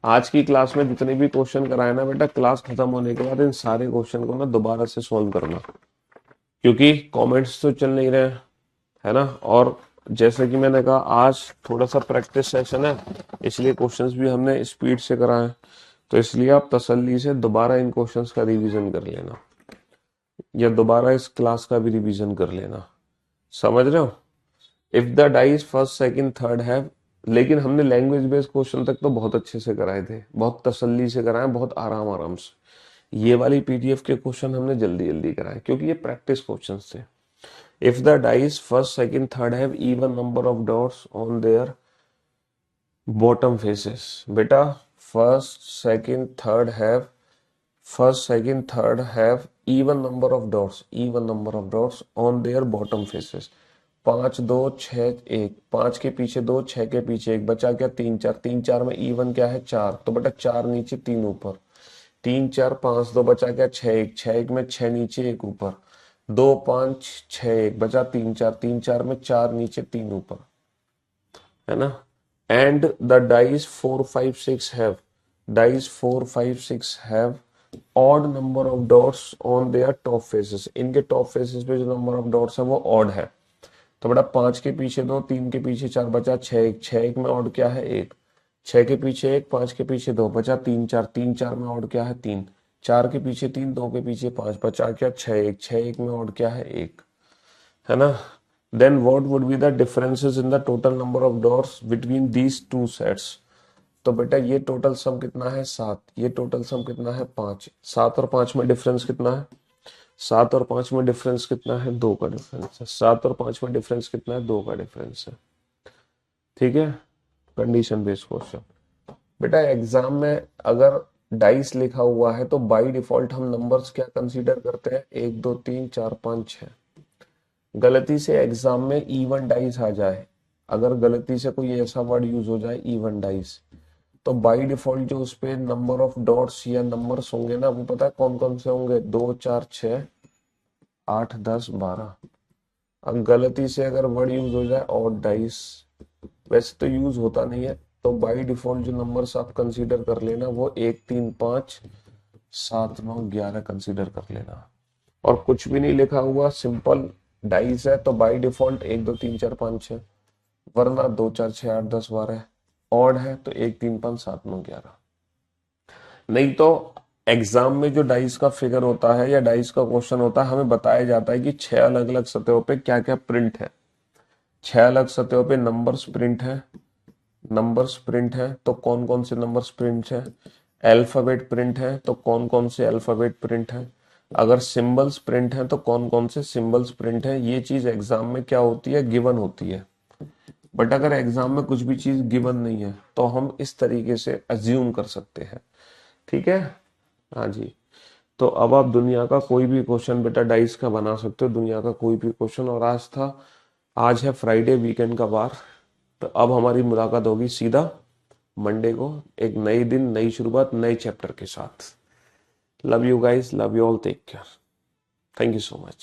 आज की क्लास में जितने भी क्वेश्चन कराए ना बेटा, क्लास खत्म होने के बाद इन सारे क्वेश्चन को ना दोबारा से सॉल्व करना, क्योंकि कमेंट्स तो चल नहीं रहे, है ना। और जैसे कि मैंने कहा आज थोड़ा सा प्रैक्टिस सेशन है, इसलिए क्वेश्चंस भी हमने स्पीड से कराए, तो इसलिए आप तसल्ली से दोबारा इन क्वेश्चंस का रिवीजन कर लेना, या दोबारा इस क्लास का भी रिवीजन कर लेना, समझ रहे हो। If the dice first second third have, लेकिन हमने लैंग्वेज बेस्ड क्वेश्चन तक तो बहुत अच्छे से कराए थे, बहुत तसल्ली से कराए, बहुत आराम आराम से। ये वाली पीडीएफ के क्वेश्चन हमने जल्दी जल्दी कराए क्योंकि ये प्रैक्टिस क्वेश्चन थे। If the dice first second third have even number of dots on their bottom faces, बेटा first second third have even number of dots, even number of dots on their bottom faces. 5 2 6 1, 5 के पीछे 2, 6 के पीछे 1, बचा क्या, 3 4, 3 4 में even क्या है, 4, तो बेटा 4 नीचे 3 ऊपर, 3 4 5 2, बचा क्या, 6 1, 6 1 में 6 नीचे 1 ऊपर, 2 5 6 1, बचा 3 4, 3 4 में 4 नीचे 3 ऊपर, है ना। And the dice 4 5 6 have, dice 4 5 6 have odd number of dots on their top faces, इनके टॉप फेसेस पे जो नंबर ऑफ डॉट्स है वो ऑड है। तो बेटा 5 के पीछे 2, 3 के पीछे 4, बचा 6 1, 6 1 में ऑड क्या है, 1, 6 के पीछे 1, 5 के पीछे 2, बचा 3 4, 3 4 में ऑड क्या है, 3, 4 के पीछे 3, 2 के पीछे 5, बचा क्या, 6 1, 6 1 में ऑड क्या है, 1, है ना। Then what would be the differences in the total number of dots between these two sets. तो बेटा ये टोटल सम कितना है, 7, ये टोटल सम कितना है, 5, 7 और 5 में डिफरेंस कितना है, 7 और 5 में डिफरेंस कितना है, 2 का डिफरेंस है, 7 और 5 में डिफरेंस कितना है, 2 का डिफरेंस है, ठीक है। Condition based question. बेटा एग्जाम में अगर डाइस लिखा हुआ है तो बाय डिफॉल्ट हम नंबर्स क्या कंसीडर करते हैं, 1 2 3 4 5 6। गलती से एग्जाम में इवन डाइस आ जाए, अगर गलती से कोई ऐसा वर्ड यूज हो जाए इवन डाइस, तो बाय डिफॉल्ट जो उस पे नंबर ऑफ डॉट्स या नंबर्स होंगे ना, वो पता है कौन कौन से होंगे, 2 4 6 8 10 12। अब गलती से अगर वर्ड यूज हो जाए ऑड डाइस, वैसे तो यूज होता नहीं है, तो बाय डिफॉल्ट जो नंबर्स आप कंसीडर कर लेना वो 1 3 5 7 9 11 कंसीडर कर लेना। और कुछ भी नहीं लिखा हुआ, सिंपल डाइस है, तो बाय डिफॉल्ट 1 2 3 4 5 6, वरना 2 4 6 8 10 12। ऑड है तो 1 3 5 7 9 11। नहीं तो एग्जाम में जो डाइस का फिगर होता है या डाइस का क्वेश्चन होता है, हमें बताया जाता है कि 6 अलग अलग सतहों पे क्या क्या प्रिंट है, 6 अलग सतहों पे नंबर्स प्रिंट है, नंबर्स प्रिंट है तो कौन कौन से नंबर्स प्रिंट है, अल्फाबेट प्रिंट है तो कौन कौन से अल्फाबेट प्रिंट है, अगर सिंबल्स प्रिंट है तो कौन कौन से सिंबल्स प्रिंट है। ये चीज एग्जाम में क्या होती है, गिवन होती है। बट अगर एग्जाम में कुछ भी चीज गिवन नहीं है तो हम इस तरीके से अज्यूम कर सकते हैं, ठीक है। हाँ जी। तो अब आप दुनिया का कोई भी क्वेश्चन बेटा डाइस का बना सकते हो, दुनिया का कोई भी क्वेश्चन। और आज है फ्राइडे, वीकेंड का वार, तो अब हमारी मुलाकात होगी सीधा मंडे को, एक नई दिन, नई शुरुआत, नए चैप्टर के साथ। Love you guys, love you all, take care, thank you so much.